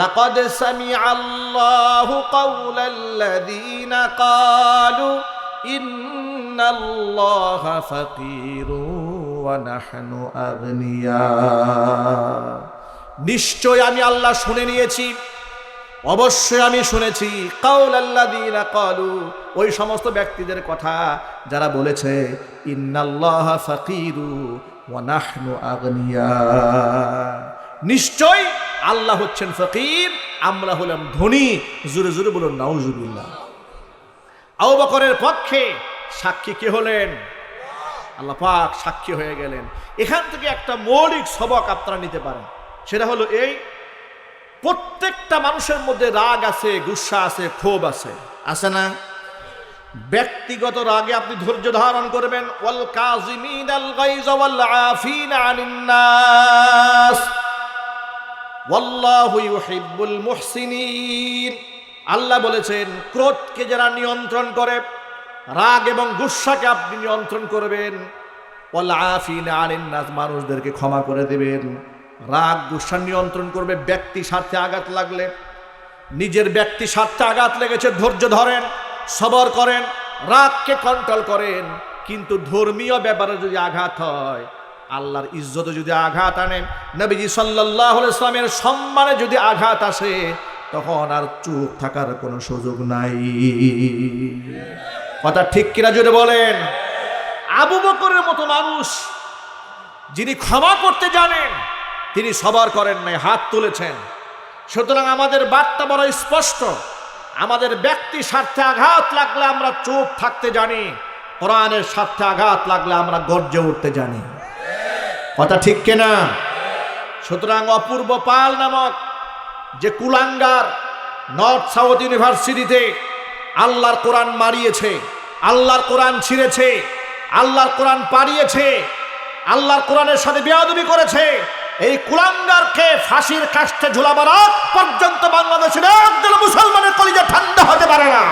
লাকাদ সামিআল্লাহু কাওলাল্লাযীনা ক্বালু ইন্নাল্লাহা ফাকীরুন ওয়া নাহনু আগনিয়া। নিশ্চয় আমি আল্লাহ শুনে নিয়েছি অবশ্যই আমি শুনেছি কাউলাল্লাযীনা ক্বালু, ওই সমস্ত ব্যক্তিদের কথা যারা বলেছে ইন্নাল্লাহা ফাকীরু ওয়া নাহনু আগনিয়া, নিশ্চয় আল্লাহ হচ্ছেন ফকির, আমরা হলাম ধনী। জোরে জোরে বলুন নাউজুবিল্লাহ। আবু বকরের পক্ষে সাক্ষী কে হলেন? আল্লাহ পাক সাক্ষী হয়ে গেলেন। এখান থেকে একটা মৌলিক সবক আপনারা নিতে পারেন, সেটা হলো এই, প্রত্যেকটা মানুষের মধ্যে রাগ আছে, গুসা আছে, ক্ষোভ আছে, আছে না? ব্যক্তিগত রাগে আপনি ধৈর্য ধারণ করবেন, ওয়াল কাযিমিনাল গায়জ ওয়াল আফিনা আনিন নাস ওয়াল্লাহু ইউহিব্বুল মুহসিনিন। আল্লাহ বলেছেন ক্রোধকে যারা নিয়ন্ত্রণ করে, রাগ এবং গুসাকে আপনি নিয়ন্ত্রণ করবেন, ওয়াল আফিনা আনিন নাস, মানুষদেরকে ক্ষমা করে দেবেন। রাগ গুসা নিয়ন্ত্রণ করবে। ব্যক্তি স্বার্থে আঘাত লাগলে, নিজের ব্যক্তি স্বার্থে আঘাত লেগেছে, ধৈর্য ধরেন, সবর করেন, রাগকে কন্ট্রোল করেন। কিন্তু ধর্মীয় ব্যাপারে যদি আঘাত হয়, আল্লাহর ইজ্জতে যদি আঘাত আনে, নবীজি সাল্লাল্লাহু আলাইহি ওয়াসাল্লামের সম্মানে যদি আঘাত আসে, তখন আর চুপ থাকার কোনো সুযোগ নাই। কথা ঠিক কিনা জোরে বলেন? আবু বকরের মতো মানুষ যিনি ক্ষমা করতে জানেন, তিনি সবার করেন নাই, হাত তুলেছেন। সুতরাং আমাদের বার্তা বড় স্পষ্ট, আমাদের ব্যক্তি স্বার্থে আঘাত লাগলে আমরা চুপ থাকতে জানি, কোরআনের স্বার্থে আঘাত লাগলে আমরা গর্জে উঠতে জানি। কথা ঠিক কিনা? সুতরাং অপূর্ব পাল নামক যে কুলাঙ্গার নর্থ সাউথ ইউনিভার্সিটিতে আল্লাহর কোরআন মারিয়েছে, আল্লাহর কোরআন ছিঁড়েছে, আল্লাহর কোরআন পাড়িয়েছে, আল্লাহর কোরআনের সাথে বেয়াদবি করেছে, এই কুলাঙ্গারকে ফাঁসির কাস্টে ঝুলাবার আগ পর্যন্ত বাংলাদেশের একজন মুসলমানের কলিজা ঠান্ডা হতে পারে না।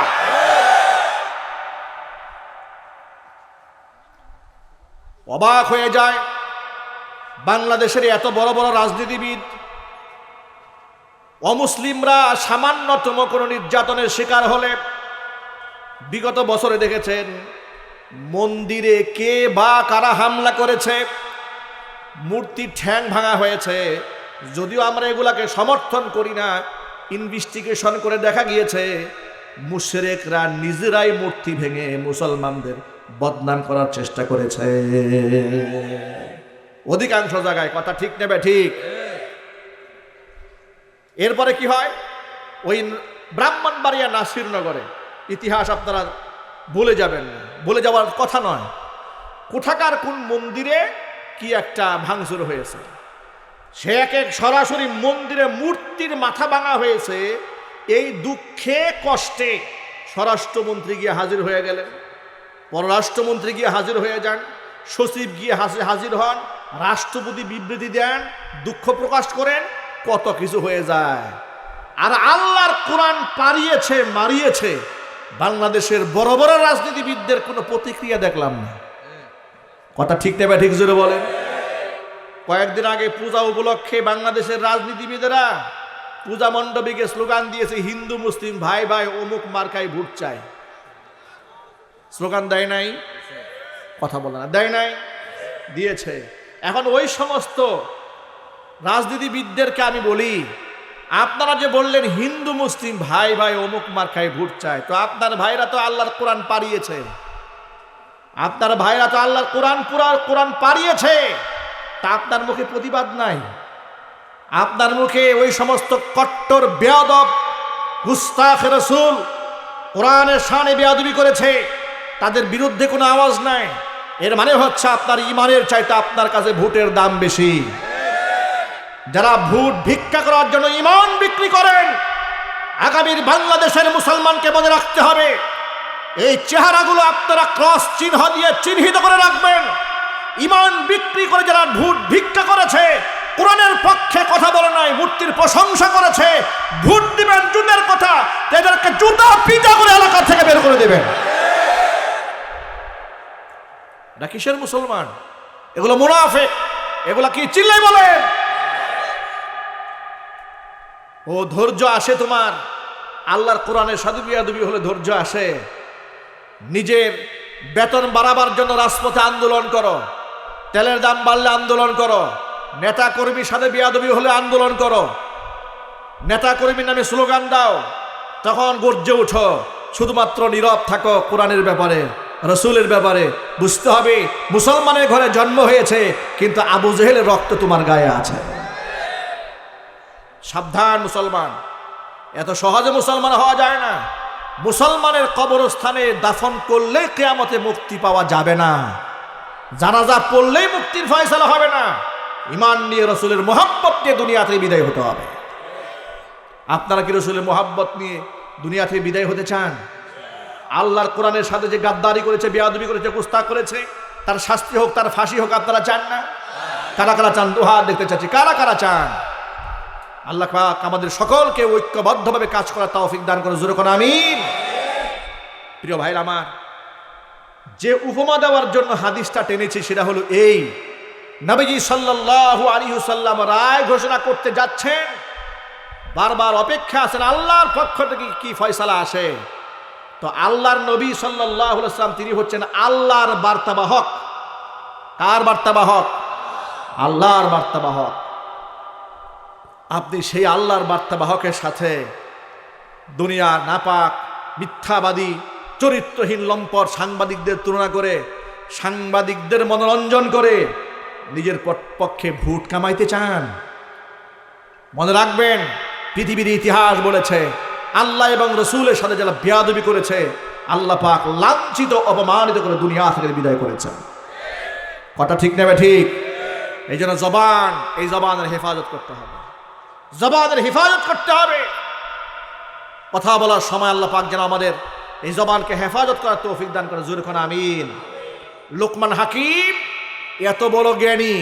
অবাক হয়ে যায়, বাংলাদেশের এত বড় বড় রাজনীতিবিদ, অমুসলিমরা সামান্যতম কোনো নির্যাতনের শিকার হলে বিগত বছরে দেখেছেন মন্দিরে কে বা কারা হামলা করেছে, মূর্তির ঠ্যাং ভাঙা হয়েছে। যদিও আমরা এগুলাকে সমর্থন করি না, ইনভেস্টিগেশন করে দেখা গিয়েছে মুশরিকরা নিজেরাই মূর্তি ভেঙে মুসলমানদের বদনাম করার চেষ্টা করেছে অধিকাংশ জায়গায়। কথা ঠিক নেবে ঠিক? এরপরে কি হয়, ওই ব্রাহ্মণবাড়িয়া নাসিরনগরে ইতিহাস আপনারা ভুলে যাবেন না, ভুলে যাওয়ার কথা নয়, কোথাকার কোন মন্দিরে কি একটা ভাঙচুর হয়েছে, সে এক সরাসরি মন্দিরে মূর্তির মাথা ভাঙা হয়েছে। এই দুঃখে কষ্টে স্বরাষ্ট্রমন্ত্রী গিয়ে হাজির হয়ে গেলেন, পররাষ্ট্রমন্ত্রী গিয়ে হাজির হয়ে যান, সচিব গিয়ে হাজির হন, রাষ্ট্রপতি বিবৃতি দেন, দুঃখ প্রকাশ করেন, কত কিছু হয়ে যায়। আর আল্লাহর কোরআন পাড়িয়েছে, মারিয়েছে, বাংলাদেশের বড় বড় রাজনীতিবিদদের কোনো প্রতিক্রিয়া দেখলাম না। কথা ঠিক নেবে ঠিক জোরে বলেন? কয়েকদিন আগে পূজা উপলক্ষে বাংলাদেশের রাজনীতিবিদেরা পূজা মণ্ডপে স্লোগান দিয়েছে, হিন্দু মুসলিম ভাই ভাই, অমুক মার্কায় ভোট চাই। স্লোগান দেয় নাই? কথা বলে না, দেয় নাই? দিয়েছে। এখন ওই সমস্ত রাজনীতিবিদদেরকে আমি বলি, আপনারা যে বললেন হিন্দু মুসলিম ভাই ভাই অমুক মার্কায় ভোট চায়, তো আপনার ভাইরা তো আল্লাহর কোরআন পাড়িয়েছে, আপনার ভাইরা তো আল্লাহর কোরআন পাড়িয়েছে, তা আপনার মুখে প্রতিবাদ নাই? আপনার মুখে ওই সমস্ত কট্টর বেয়াদব গুস্তাখ রাসূল কোরআনের শানে বেয়াদবি করেছে, তাদের বিরুদ্ধে কোনো আওয়াজ নাই। এর মানে হচ্ছে আপনার ইমানের চাইতে আপনার কাছে ভোটের দাম বেশি। যারা ভোট ভিক্ষা করার জন্য ইমান বিক্রি করেন, আগামীর বাংলাদেশের মুসলমানকে মনে রাখতে হবে, এই চেহারাগুলো আপনারা ক্রস চিহ্ন দিয়ে চিহ্নিত করে রাখবেন। ইমান বিক্রি করে যারা ভোট ভিক্ষা করেছে, কোরআনের পক্ষে কথা বলে নাই, মূর্তির প্রশংসা করেছে, ভোট দিবেন জুতের কথা, তাদেরকে জুতা পিটা করে এলাকা থেকে বের করে দেবেন। এটা কিসের মুসলমান? এগুলো মুনাফিক। এগুলা কি চিল্লাই বলেন? ও ধৈর্য আসে তোমার, আল্লাহর কোরআনের সাথে বিয়াদবি হলে ধৈর্য আসে। নিজের বেতন বাড়াবার জন্য রাজপথে আন্দোলন করো, তেলের দাম বাড়লে আন্দোলন করো, নেতা কর্মীর সাথে বিয়াদবি হলে আন্দোলন করো, নেতা কর্মীর নামে স্লোগান দাও, তখন গর্জে উঠো। শুধুমাত্র নীরব থাকো কোরআনের ব্যাপারে, রসুলের ব্যাপারে। বুঝতে হবে মুসলমানের ঘরে জন্ম হয়েছে, কিন্তু আবু জেহেলের রক্ত তোমার গায়ে আছে। সাবধান মুসলমান, এত সহজে মুসলমান হওয়া যায় না। মুসলমানের কবরস্থানে দাফন করলে কিয়ামতে মুক্তি পাওয়া যাবে না, জানাজা পড়লেই মুক্তির ফয়সালা হবে না। ঈমান নিয়ে, রসুলের মোহাব্বত নিয়ে দুনিয়া থেকে বিদায় হতে হবে। আপনারা কি রসুলের মোহাব্বত নিয়ে দুনিয়া থেকে বিদায় হতে চান? আল্লাহর কোরআনের সাথে যে গাদ্দারি করেছে, বেয়াদবি করেছে, গুস্তাখ করেছে, তার শাস্তি হোক, তার ফাঁসি হোক, আপনারা চান না? কারা কারা চান? দুহাত দেখতে চাচ্ছি, কারা কারা চান? আল্লাহ পাক আমাদের সকলকে ঐক্যবদ্ধভাবে কাজ করার তৌফিক দান করে, জোরে কোন আমিন। প্রিয় ভাইরা আমার, যে উপমা দেওয়ার জন্য হাদিসটা টেনেছি সেটা হলো এই, নবীজি সাল্লাল্লাহু আলাইহি ওয়াসাল্লাম রায় ঘোষণা করতে যাচ্ছেন, বারবার অপেক্ষা আছেন আল্লাহর পক্ষ থেকে কি ফয়সালা আসে। তো আল্লাহর নবী সাল্লাল্লাহু আলাইহি ওয়াসাল্লাম তিনি হচ্ছেন আল্লাহর বার্তাবাহক। কার বার্তাবাহক? আল্লাহর বার্তাবাহক। আপনি সেই আল্লাহর বার্তাবাহকের সাথে দুনিয়ার নাপাক, মিথ্যাবাদী, চরিত্রহীন লম্পট সাংবাদিকদের তুলনা করে, সাংবাদিকদের মনোরঞ্জন করে নিজের পক্ষে ভোট কামাইতে চান? মনে রাখবেন, পৃথিবীর ইতিহাস বলেছে আল্লাহ এবং রসুলের সাথে যারা বেয়াদবি করেছে, আল্লাহ পাক লাঞ্ছিত, অপমানিত করে দুনিয়া থেকে বিদায় করেছেন। কথা ঠিক নেবে? ঠিক। এই জন্য জবান, এই জবানের হেফাজত করতে হবে, জবানের হেফাজত করতে হবে। কথা বলার সময় আল্লাহ পাক যেন আমাদের এই জবানকে হেফাজত করার তৌফিক দান করে, জোরে কোন আমিন। লোকমান হাকিম এত বড় জ্ঞানী,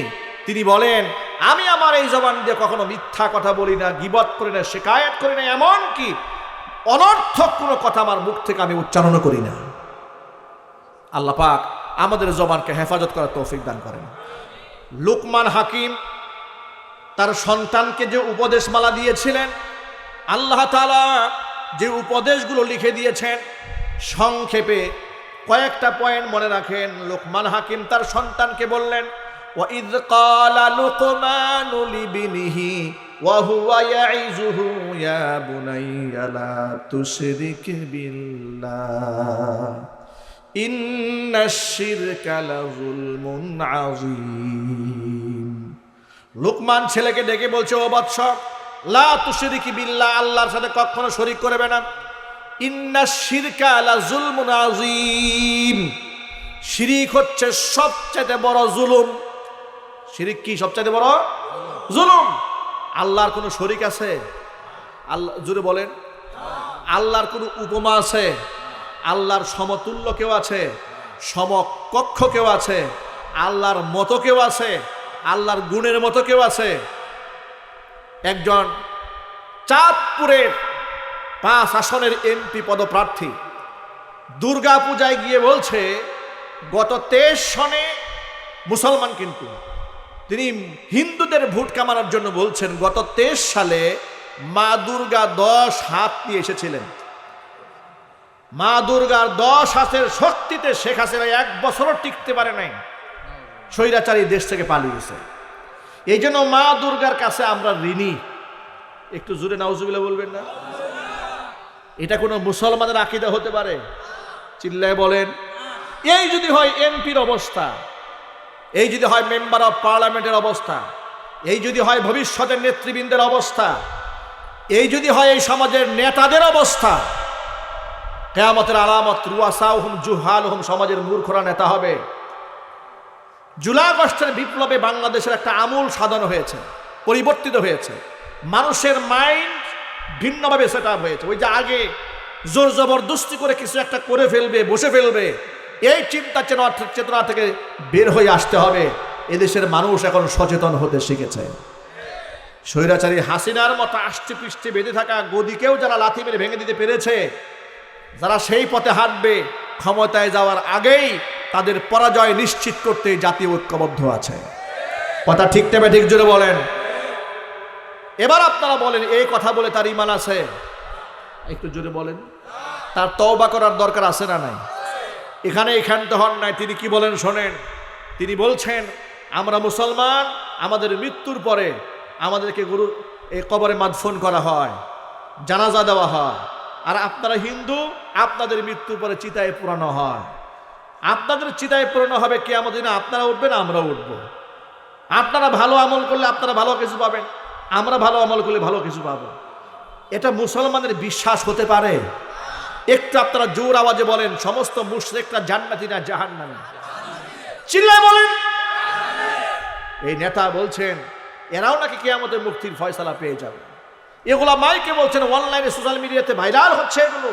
তিনি বলেন আমি আমার এই জবান দিয়ে কখনো মিথ্যা কথা বলি না, গীবত করি না, শিকায়েত করি না, এমন কি অনর্থক কোনো কথা আমার মুখ থেকে আমি উচ্চারণ করি না। আল্লাহ পাক আমাদের জবানকে হেফাজত করার তৌফিক দান করেন। লোকমান হাকিম তার সন্তানকে যে উপদেশমালা দিয়েছিলেন, আল্লাহ তাআলা যে উপদেশগুলো লিখে দিয়েছেন, সংক্ষেপে কয়েকটা পয়েন্ট মনে রাখেন। লোকমান হাকিম তার সন্তানকে বললেন, وَإِذْ قَالَ لُقْمَانُ لِابْنِهِ وَهُوَ يَعِظُهُ يَا بُنَيَّ لَا تُشْرِكْ بِاللَّهِ إِنَّ الشِّرْكَ لَظُلْمٌ عَظِيمٌ। লোকমান ছেলেকে ডেকে বলছে, ও বৎস, লা তুশরিকি বিল্লাহ, আল্লাহর সাথে কখনো শরীক করবে না। ইন্নাশ শিরকা লাযুলমুন আযীম, শিরিক হচ্ছে সবচেয়ে বড় জুলুম। শিরিক কি সবচেয়ে বড় জুলুম? আল্লাহর কোনো শরীক আছে? আল্লাহ, জোরে বলেন, আল্লাহর কোনো উপমা আছে? আল্লাহর সমতুল্য কেউ আছে? সমকক্ষ কেউ আছে? আল্লাহর মতো কেউ আছে? আল্লাহর গুণের মতো কেউ আছে? একজন চাঁদপুরের 5 আসনের এমপি পদপ্রার্থী দুর্গা পূজায় গিয়ে বলছে, গত 23 সনে মুসলমান, কিন্তু তিনি হিন্দুদের ভোট কামানোর জন্য বলছেন, গত 23 সালে মা দুর্গা 10 হাত নিয়ে এসেছিলেন। মা দুর্গার 10 হাতের শক্তিতে শেখ হাসিনা 1 বছরও টিকতে পারে নাই, স্বৈরাচারী দেশ থেকে পালিয়েছে। এই জন্য মা দুর্গার কাছে আমরা ঋণী। একটু জোরে নাউজুবিল্লাহ বলবেন না? এটা কোনো মুসলমানের আকীদা হতে পারে? চিল্লায় বলেন। এই যদি হয় এমপির অবস্থা, এই যদি হয় মেম্বার অফ পার্লামেন্টের অবস্থা, এই যদি হয় ভবিষ্যতের নেতৃবৃন্দের অবস্থা, এই যদি হয় এই সমাজের নেতাদের অবস্থা, কিয়ামতের আলামত রুয়াসাউহুম জুহালুহুম, সমাজের মূর্খরা নেতা হবে। জুলাই আগস্টের বিপ্লবে বাংলাদেশের একটা আমূল সাধন হয়েছে, পরিবর্তিত হয়েছে। মানুষের মাইন্ড ভিন্নভাবে সেট আপ হয়েছে। ওই যে আগে জোর জবরদস্তি করে কিছু একটা করে ফেলবে, বসে ফেলবে, এই চিন্তা চেতনা থেকে বের হয়ে আসতে হবে। এদেশের মানুষ এখন সচেতন হতে শিখেছে। স্বৈরাচারী হাসিনার মতো আষ্টে পৃষ্ঠে বেঁধে থাকা গদিকেও যারা লাথি মেরে ভেঙে দিতে পেরেছে, যারা সেই পথে হাঁটবে, ক্ষমতায় যাওয়ার আগেই তাদের পরাজয় নিশ্চিত করতে জাতীয় ঐক্যবদ্ধ আছে। কথা ঠিক নেবে? ঠিক জোরে বলেন। এবার আপনারা বলেন, এই কথা বলে তার ঈমান আছে? একটু জোরে বলেন। তার তওবা করার দরকার আছে না নাই? এখানে ক্ষান্ত হন নাই। তিনি কি বলেন শোনেন। তিনি বলছেন, আমরা মুসলমান, আমাদের মৃত্যুর পরে আমাদেরকে এই কবরে মাদফন করা হয়, জানাজা দেওয়া হয়। আর আপনারা হিন্দু, আপনাদের মৃত্যুর পরে চিতায় পোড়ানো হয়। আপনাদের চিতায় পোড়ানো হবে কিয়ামতের দিনে, আপনারা উঠবেন, আমরাও উঠব। আপনারা ভালো আমল করলে আপনারা ভালো কিছু পাবেন, আমরা ভালো আমল করলে ভালো কিছু পাবো। এটা মুসলমানের বিশ্বাস হতে পারে? একটু আপনারা জোর আওয়াজে বলেন, সমস্ত মুশরিকরা জান্নাতি না জাহান্নামী? চিল্লায় বলেন। এই নেতা বলছেন এরাও নাকি কিয়ামতের মুক্তির ফয়সালা পেয়ে যাবে। এগুলা মাইকে বলছেন, অনলাইনে সোশ্যাল মিডিয়াতে ভাইরাল হচ্ছে এগুলো।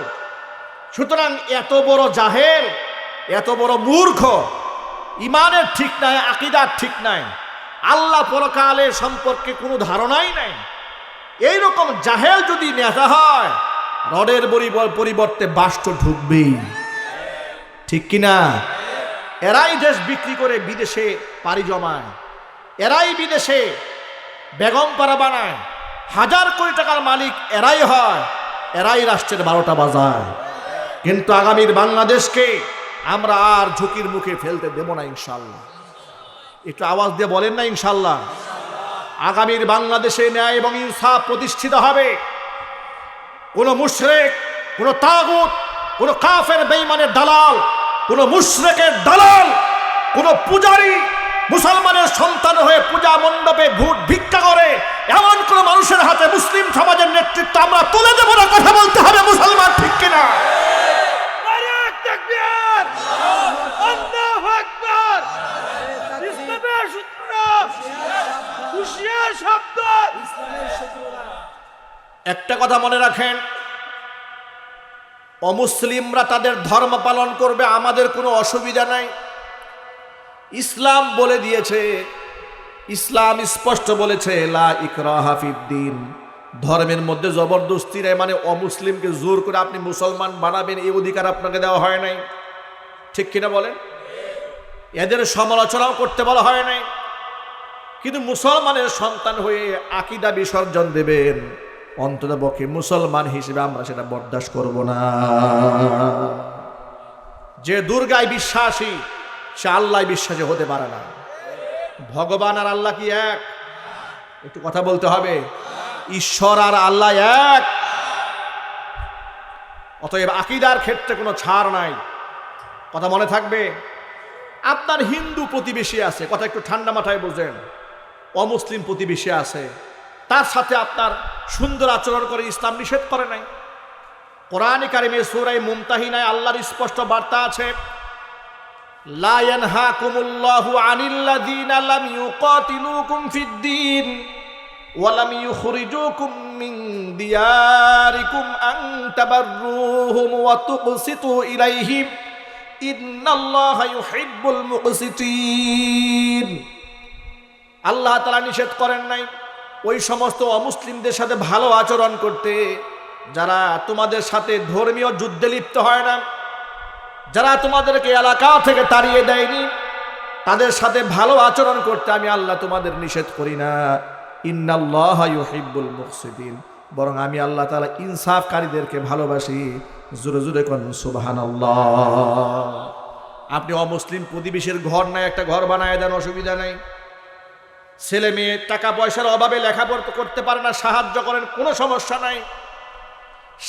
সুতরাং এত বড় জাহেল, এত বড় মূর্খ, ইমানের ঠিক নাই, আকীদার ঠিক নাই, আল্লাহ পরকালের সম্পর্কে কোনো ধারণাই নাই, এইরকম জাহেল যদি নেতা হয়, রডের পরিবর্তে বাস্ট ঢুকবেই। ঠিক কিনা? এরাই দেশ বিক্রি করে বিদেশে পাড়ি জমায়, এরাই বিদেশে বেগম পাড়া বানায়, হাজার কোটি টাকার মালিক এরাই হয়, এরাই রাষ্ট্রের 12টা বাজায়। কিন্তু আগামীর বাংলাদেশকে আমরা আর ঝুঁকির মুখে ফেলতে দেব না ইনশাল্লাহ। একটু আওয়াজ দিয়ে বলেন না ইনশাল্লাহ। আগামীর বাংলাদেশে ন্যায় এবং ইনসাফ প্রতিষ্ঠিত হবে। কোনো মুশরিক, কোনো তাগুত, কোনো কাফের বেঈমানের দালাল, কোনো মুশরিকের দালাল, কোনো পূজারী মুসলমানের সন্তান হয়ে পূজা মণ্ডপে ভোট ভিক্ষা করে এমন কোন মানুষের হাতে মুসলিম সমাজের নেতৃত্ব আমরা তুলে দেব না। কথা বলতে হবে মুসলমান, ঠিক কিনা? একটা কথা মনে রাখেন, অমুসলিমরা তাদের ধর্ম পালন করবে, আমাদের কোনো অসুবিধা নাই। ইসলাম বলে দিয়েছে, ইসলাম স্পষ্ট বলেছে লা ইকরাহা ফিদ্দিন, ধর্মের মধ্যে জবরদস্তি নাই, মানে অমুসলিমকে জোর করে আপনি মুসলমান বানাবেন এই অধিকার আপনাকে দেওয়া হয় নাই। ঠিক কিনা বলেন? এদের সমালোচনাও করতে বলা হয় নাই। কিন্তু মুসলমানের সন্তান হয়ে আকীদা বিসর্জন দেবেন, অন্ততপক্ষে মুসলমান হিসেবে আমরা সেটা বরদাস্ত করব না। যে দুর্গায় বিশ্বাসী সে আল্লাহ বিশ্বাসী হতে পারে না। ভগবান আর আল্লাহ কি এক? একটু কথা বলতে হবে। ঈশ্বর আর আল্লাহ এক। অতএব আকীদার ক্ষেত্রে কোনো ছাড় নাই। কথা মনে থাকবে। আপনার হিন্দু প্রতিবেশী আছে, কথা একটু ঠান্ডা মাথায় বোঝেন, অমুসলিম প্রতিবেশী আছে, তার সাথে আপনার সুন্দর আচরণ করে ইসলাম নিষেধ করে নাই। কোরআনে কারিমে সূরা মুমতাহিনায় আল্লাহর স্পষ্ট বার্তা আছে, লা ইয়ানহাকুমুল্লাহু আনিল্লাযীনা লাম ইউকাতিলুকুম ফিদ্দীন ওয়া লাম ইউখরিজুকুম মিন দিয়ারিকুম আন তাবাররুহুম ওয়া তুকসিতু ইলাইহিম ইন্নাল্লাহা ইউহিব্বুল মুকসিতিন। আল্লাহ তাআলা নিষেধ করেন নাই ওই সমস্ত অমুসলিমদের সাথে ভালো আচরণ করতে যারা তোমাদের সাথে ধর্মীয় যুদ্ধে লিপ্ত হয় না, যারা তোমাদেরকে এলাকা থেকে তাড়িয়ে দেয়নি, তাদের সাথে ভালো আচরণ করতে আমি আল্লাহ তোমাদের নিষেধ করি না। ইন্নাল্লাহা ইউহিব্বুল মুকসিতিন, বরং আমি আল্লাহ তাআলা ইনসাফকারীদেরকে ভালোবাসি। জোরে জোরে কোন সুবহানাল্লাহ। আপনি অমুসলিম প্রতিবেশীর ঘর নাই, একটা ঘর বানায় দেন, অসুবিধা নাই। ছেলে মেয়ে টাকা পয়সার অভাবে লেখাপড়া করতে পারে না, সাহায্য করেন, কোনো সমস্যা নাই।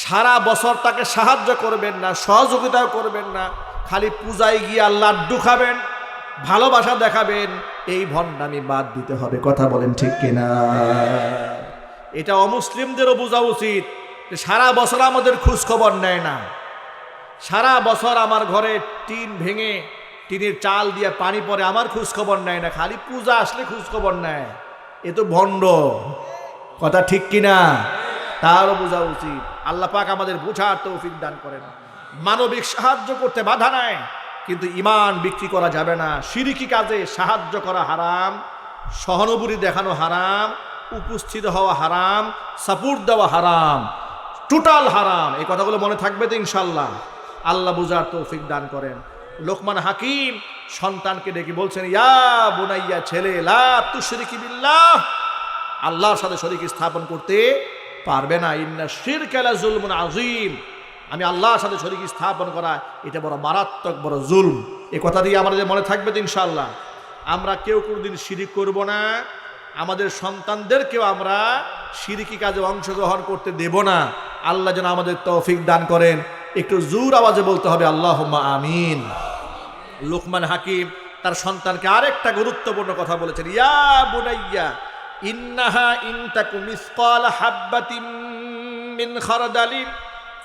সারা বছর তাকে সাহায্য করবেন না, সহযোগিতাও করবেন না, খালি পূজায় গিয়ে লাড্ডু খাবেন, ভালোবাসা দেখাবেন, এই ভণ্ডামি বাদ দিতে হবে। কথা বলেন ঠিক কিনা? এটা অমুসলিমদেরও বোঝা উচিত। সারা বছর আমাদের খোঁজ খবর নেয় না, সারা বছর আমার ঘরে টিন ভেঙে টিনের চাল দিয়ে পানি পড়ে, আমার খোঁজ খবর নেয় না, খালি পূজা আসলে খোঁজ খবর নেয়। এ তো ভণ্ড। কথা ঠিক কিনা? তারও বোঝা উচিত। আল্লাহ পাক আমাদের বোঝার তৌফিক দান করেন। মানবিক সাহায্য করতে বাধা নাই, কিন্তু ঈমান বিক্রি করা যাবে না। শিরকি কাজে সাহায্য করা হারাম, সহানুভূতি দেখানো হারাম, উপস্থিত হওয়া হারাম, সাপোর্ট দেওয়া হারাম, টোটাল হারাম। এই কথাগুলো মনে থাকবে তো ইনশাল্লাহ। আল্লাহ বুঝার তৌফিক দান করেন। লোকমান হাকিম সন্তানকে ডেকে বলছেন, ইয়া বুনাইয়া, ছেলে, লা তুশরিকি বিল্লাহ, আল্লাহর সাথে শরীক স্থাপন করতে পারবে না। ইন্না শিরকা লা যুলমুন আযীম, আমি আল্লাহর সাথে শরীক স্থাপন করা এটা বড় মারাত্মক, বড় জুলম। এই কথা দিয়ে আমাদের মনে থাকবে তো ইনশাআল্লাহ। আমরা কেউ কোনোদিন শিরিক করব না, আমাদের সন্তানদেরকেও আমরা শিরকি কাজে অংশগ্রহণ করতে দেব না। আল্লাহ যেন আমাদের তৌফিক দান করেন। একটু জোর আওয়াজে বলতে হবে আল্লাহুম্মা আমিন। লুকমান হাকিম তার সন্তানকে আরেকটা গুরুত্বপূর্ণ কথা বলেছেন, ইয়া বুনাইয়া ইন্নাহা ইন তাকু মিসকাল হাববাতিন মিন খারদালিন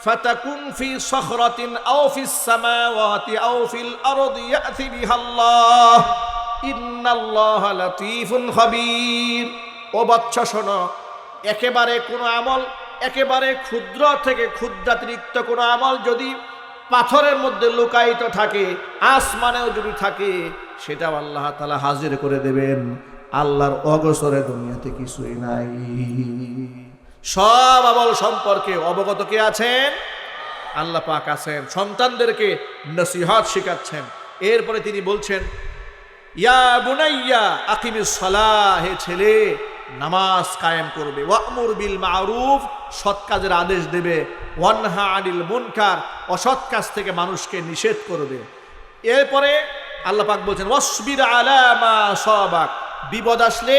ফাতাকুন ফি সখরাতিন আও ফিস সামাওয়াতি আও ফিল আরদি ইয়াতি বিহাল্লাহ ইন্নাল্লাহা লাতীফুন খাবীর। ও বাচ্চা শোনো, একেবারে কোনো আমল, একেবারে ক্ষুদ্র থেকে ক্ষুদ্রাতিরিক্ত কোনো আমল যদি পাথরের মধ্যে লুকায়িত থাকে, আসমানেও যদি থাকে, সেটাও আল্লাহ তাআলা হাজির করে দেবেন। আল্লাহর অগোচরে দুনিয়াতে কিছুই নাই। সব আমল সম্পর্কে অবগত কে আছেন? আল্লাহ পাক আছেন। সন্তানদেরকে নসিহত শিখাচ্ছেন। এরপরে তিনি বলছেন, ইয়া বুনাইয়া আকিমিস সালাহ, হে ছেলে নামাজ কায়েম করবে, ওয়ামুর বিল মারুফ, সৎ কাজের আদেশ দেবে, ওয়ানহা আনিল মুনকার, অসৎ কাজ থেকে মানুষকে নিষেধ করবে। এরপরে আল্লাহ পাক বলছেন ওয়াসবির আলা মা সাবাক, বিপদ আসলে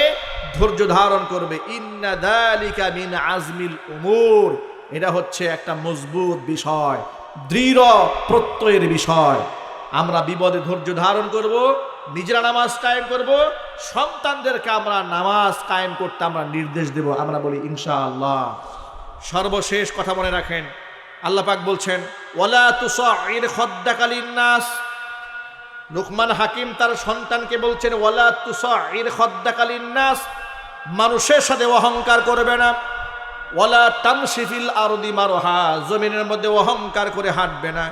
ধৈর্য ধারণ করবে, ইন্না যালিকা মিন আজমিল উমুর, এটা হচ্ছে একটা মজবুত বিষয়, দৃঢ় প্রত্যয়ের বিষয়। আমরা বিপদে ধৈর্য ধারণ করব, নিজেরা নামাজ কায়েম করব, সন্তানদেরকে আমরা নামাজ কায়েম করতে আমরা নির্দেশ দেব। আমরা বলি ইনশাআল্লাহ। সর্বশেষ কথা মনে রাখেন, আল্লাহ পাক বলছেন ওয়ালা তুসাইর খাদ্দাকা লিন্নাস। লুকমান হাকিম তার সন্তানকে বলছেন ওয়ালা তুসাইর খাদ্দাকা লিন্নাস, মানুষের সাথে অহংকার করবে না। ওয়ালা তামশি ফিল আরদি মারহা, জমিনের মধ্যে অহংকার করে হাঁটবে না।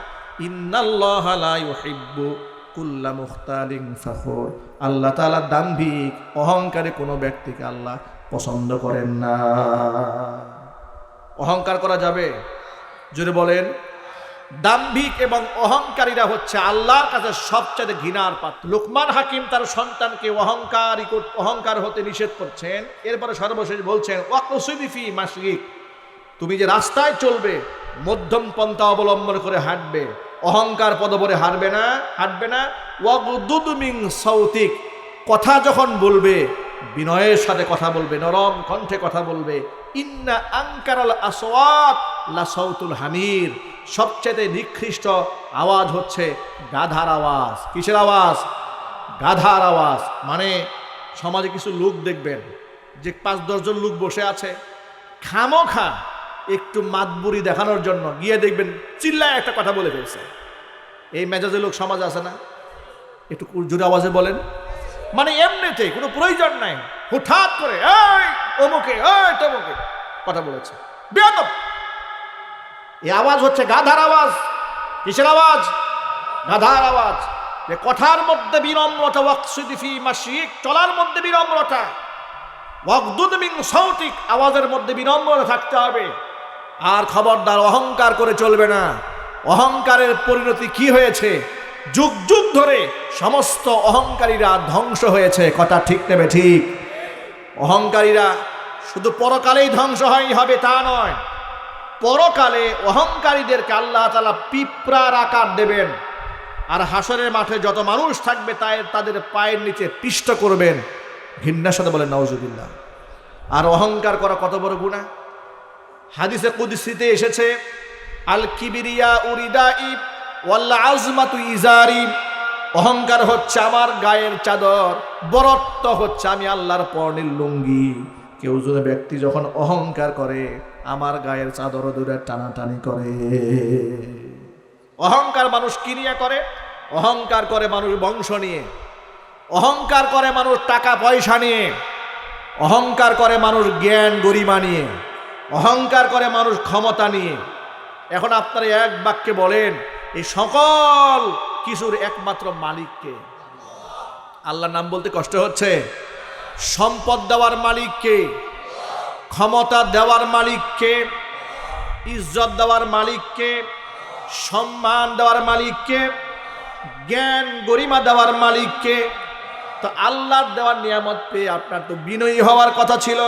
ইন্নাল্লাহা লা ইউহিব্বু কুল্লা মুখতালিন ফখুর, আল্লাহ তাআলা দাম্ভিক অহংকারী কোনো ব্যক্তিকে আল্লাহ পছন্দ করেন না। অহংকার করা যাবে? জোরে বলেন। দাম্ভিক এবং অহংকারীরা হচ্ছে আল্লাহর কাছে সবচেয়ে ঘৃণার পাত্র। লুকমান হাকিম তার সন্তানকে অহংকার হতে নিষেধ করছেন। এরপরে সর্বশেষ বলছেন ওয়াকসিদি ফি মাশরিক, তুমি যে রাস্তায় চলবে মধ্যম পন্থা অবলম্বন করে হাঁটবে, অহংকার পদবরে হাঁটবে না। ওয়াগদুদ মিন সাউতিক, কথা যখন বলবে বিনয়ের সাথে কথা বলবে, নরম কণ্ঠে কথা বলবে। ইন্না আনকারাল আসওয়াত লা সাউতুল হামির, সবচেয়ে নিকৃষ্ট আওয়াজ হচ্ছে গাধার আওয়াজ। কিসের আওয়াজ? গাধার আওয়াজ। মানে সমাজে কিছু লোক দেখবেন যে 5-10 জন লোক বসে আছে, খামোখা একটু মাতবুরি দেখানোর জন্য গিয়ে দেখবেন চিল্লায় একটা কথা বলে ফেলছে। এই মেজাজের লোক সমাজ আছে না? একটু জোরে আওয়াজে বলেন। মানে এমনিতে কোনো প্রয়োজন নাই, হঠাৎ করে এই অমুকে এই তমুকে কথা বলেছে, বেয়াদব। এই আওয়াজ হচ্ছে গাধার আওয়াজ। কিসের আওয়াজ? গাধার আওয়াজ। যে কথার মধ্যে বিনম্রতা, ওয়াকসিদি ফি মাশরিক, চলার মধ্যে বিনম্রতা, ওয়াগদুদ মিন সাউতিক, আওয়াজের মধ্যে বিনম্রতা থাকতে হবে। আর খবরদার অহংকার করে চলবে না। অহংকারের পরিণতি কি হয়েছে? যুগ যুগ ধরে সমস্ত অহংকারীরা ধ্বংস হয়েছে। কথা ঠিক নেবে ঠিক? অহংকারীরা শুধু পরকালেই ধ্বংস হবে তা নয়, পরকালে অহংকারীদেরকে আল্লাহ তাআলা পিঁপড়ার আকার দেবেন। আর হাসরের মাঠে যত মানুষ থাকবে তাদের পায়ের নিচে পিষ্ট করবেন। ঘৃণার সাথে বলেন নাউজুবিল্লাহ। আর অহংকার করা কত বড় গুনাহ। হাদিসে কুদসিতে এসেছে আল কিবরিয়া উরিদাই ওয়াল আজমাতু ইজারি, অহংকার হচ্ছে আমার গায়ের চাদর, বরত্ব হচ্ছে আমি আল্লাহর পরনের লুঙ্গি। কেউ যদি ব্যক্তি যখন অহংকার করে আমার গায়ের চাদর দূরে টানাটানি করে। অহংকার মানুষ কি নিয়ে করে? অহংকার করে মানুষ বংশ নিয়ে, অহংকার করে মানুষ টাকা পয়সা নিয়ে, অহংকার করে মানুষ জ্ঞান গরিমা নিয়ে, অহংকার করে মানুষ ক্ষমতা নিয়ে। এখন আপনারা এক বাক্যে বলেন এই সকল কিছুর একমাত্র মালিককে? আল্লাহর নাম বলতে কষ্ট হচ্ছে। সম্পদ দেওয়ার মালিককে, ক্ষমতা দেওয়ার মালিককে, ইজ্জত দেওয়ার মালিককে, সম্মান দেওয়ার মালিককে, জ্ঞান গরিমা দেওয়ার মালিককে। তো আল্লাহর দেওয়ার নিয়ামত পেয়ে আপনার তো বিনয়ী হওয়ার কথা ছিল,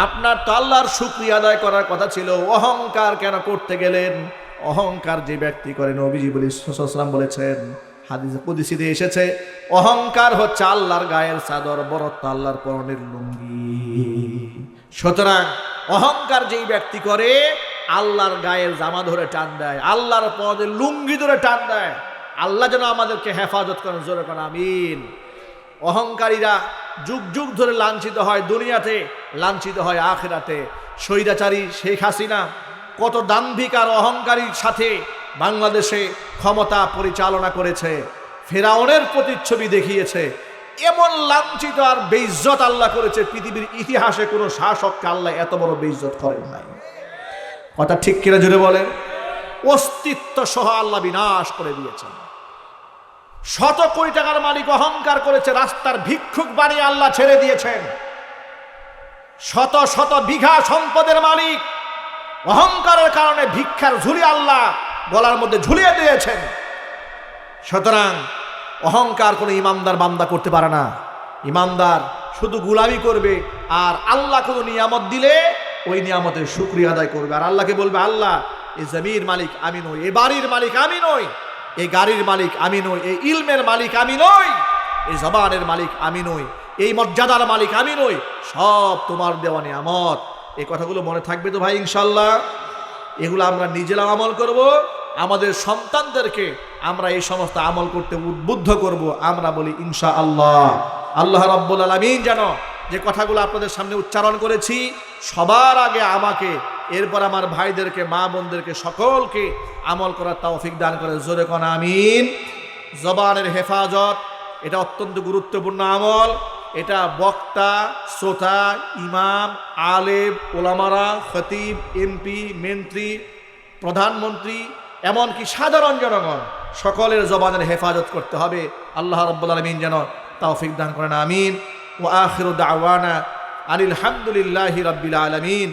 আপনার তো আল্লাহর শুকরিয়া আদায় করার কথা ছিল। অহংকার কেন করতে গেলেন? অহংকার যে ব্যক্তি করে, নবীজি সাল্লাল্লাহু আলাইহি ওয়াসাল্লাম বলেছেন হাদিসে কুদসিতে এসেছে, অহংকার হচ্ছে আল্লাহর গায়ের চাদর, বরত্ব আল্লাহর পরনের লুঙ্গি। সুতরাং অহংকার যেই ব্যক্তি করে আল্লাহর গায়ের জামা ধরে টান দেয়, আল্লাহর পরনের লুঙ্গি ধরে টান দেয়। আল্লাহ যেন আমাদেরকে হেফাজত করেন, জোরে করেন আমিন। অহংকারীরা যুগ যুগ ধরে লাঞ্ছিত হয় দুনিয়াতে, লাঞ্ছিত হয় আখিরাতে। স্বৈরাচারী শেখ হাসিনা কত দাম্ভিক আর অহংকারীর সাথে বাংলাদেশে ক্ষমতা পরিচালনা করেছে, ফেরাউনের প্রতিচ্ছবি দেখিয়েছে। এমন লাঞ্ছিত আর বেইজ্জত আল্লাহ করেছে, পৃথিবীর ইতিহাসে কোনো শাসককে আল্লাহ এত বড় বেইজ্জত করেন নাই। কথা ঠিক কিনা জুড়ে বলেন? অস্তিত্ব সহ আল্লাহ বিনাশ করে দিয়েছেন। শত কোটি টাকার মালিক অহংকার করেছে, রাস্তার ভিক্ষুক বানিয়ে আল্লাহ ছেড়ে দিয়েছেন। শত শত বিঘা সম্পদের মালিক অহংকারের কারণে ভিক্ষার ঝুলি আল্লাহ গলার মধ্যে ঝুলিয়ে দিয়েছেন। সুতরাং অহংকার কোনো ইমানদার বান্দা করতে পারে না। ইমানদার শুধু গুলামি করবে, আর আল্লাহ কোনো নিয়ামত দিলে ওই নিয়ামতের শুকরিয়া আদায় করবে। আর আল্লাহকে বলবে, আল্লাহ এই জমির মালিক আমি নই, এই বাড়ির মালিক আমি নই, এই গাড়ির মালিক আমি নই, এই ইলমের মালিক আমি নই, এই জবানের মালিক আমি নই, এই মর্যাদার মালিক আমি নই, সব তোমার দেওয়া নিয়ামত। এই কথাগুলো মনে থাকবে তো ভাই ইনশাল্লাহ? এগুলো আমরা নিজেরাও আমল করব, আমাদের সন্তানদেরকে আমরা এই সমস্ত আমল করতে উদ্বুদ্ধ করব। আমরা বলি ইনশাআল্লাহ। আল্লাহ রাব্বুল আলামিন যেন যে কথাগুলো আপনাদের সামনে উচ্চারণ করেছি, সবার আগে আমাকে, এরপর আমার ভাইদেরকে, মা বোনদেরকে, সকলকে আমল করার তৌফিক দান করে। জোরে কোন আমিন। জবানের হেফাজত এটা অত্যন্ত গুরুত্বপূর্ণ আমল। এটা বক্তা, শ্রোতা, ইমাম, আলেম, ওলামারা, খতিব, এমপি, মন্ত্রী, প্রধানমন্ত্রী, এমনকি সাধারণ জনগণ সকলের জবানের হেফাজত করতে হবে। আল্লাহ রাব্বুল আলামিন যেন তৌফিক দান করেন, আমিন। ওয়া আখিরু দাওয়ানা আনিল হামদুলিল্লাহি রাব্বিল আলামিন।